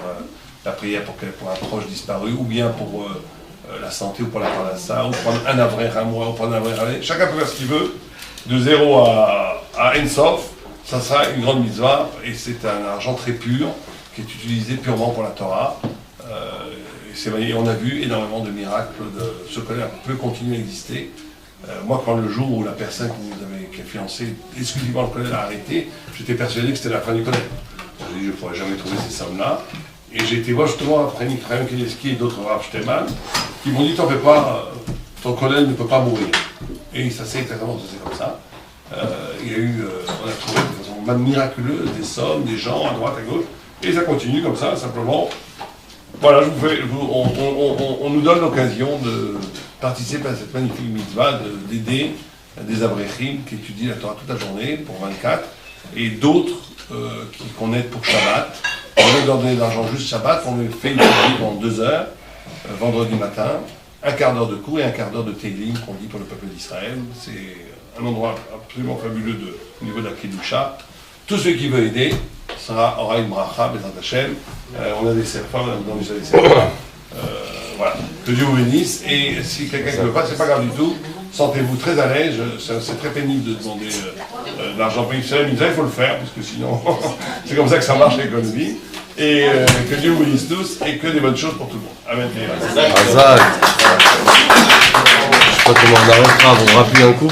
S3: la prière pour un proche disparu, ou bien pour la santé, ou pour la parnassa, ou prendre un avraire un mois, ou prendre un avraire un année. Chacun peut faire ce qu'il veut, de 0 à Ensof, ça sera une grande mitzvah, et c'est un argent très pur, qui est utilisé purement pour la Torah. Et on a vu énormément de miracles, ce collège peut continuer à exister. Moi, quand le jour où la personne qui a financé exclusivement le collège a arrêté, j'étais persuadé que c'était la fin du collège. J'ai dit, je ne pourrais jamais trouver ces sommes-là. Et j'ai été voir justement après Michael Kineski et d'autres Rav Shteman, qui m'ont dit, t'en fais pas, ton collège ne peut pas mourir. Et ça s'est exactement passé comme ça. Il y a eu, on a trouvé de façon même miraculeuse des sommes, des gens à droite, à gauche, et ça continue comme ça, simplement. Voilà, on nous donne l'occasion de participer à cette magnifique mitzvah, d'aider des abrechim qui étudient la Torah toute la journée, pour 24, et d'autres qu'on aide pour Shabbat. On lieu de leur donner de l'argent juste Shabbat, on les fait étudier pendant 2 heures, vendredi matin, un quart d'heure de cours et un quart d'heure de Teilim qu'on dit pour le peuple d'Israël. C'est un endroit absolument fabuleux au niveau de la Kedusha. Tous ceux qui veulent aider aura une bracha, Bezrat Hashem. On a des serfas, on a des serfas. Voilà. Que Dieu vous bénisse. Et si quelqu'un ne veut pas, c'est pas grave du tout. Sentez-vous très à l'aise. C'est très pénible de demander de l'argent pour Israël. Il faut le faire, parce que sinon, c'est comme ça que ça marche l'économie. Et que Dieu vous bénisse tous et que des bonnes choses pour tout le monde. Amen.
S6: Je sais pas comment on arrêtera, on rappuie un coup.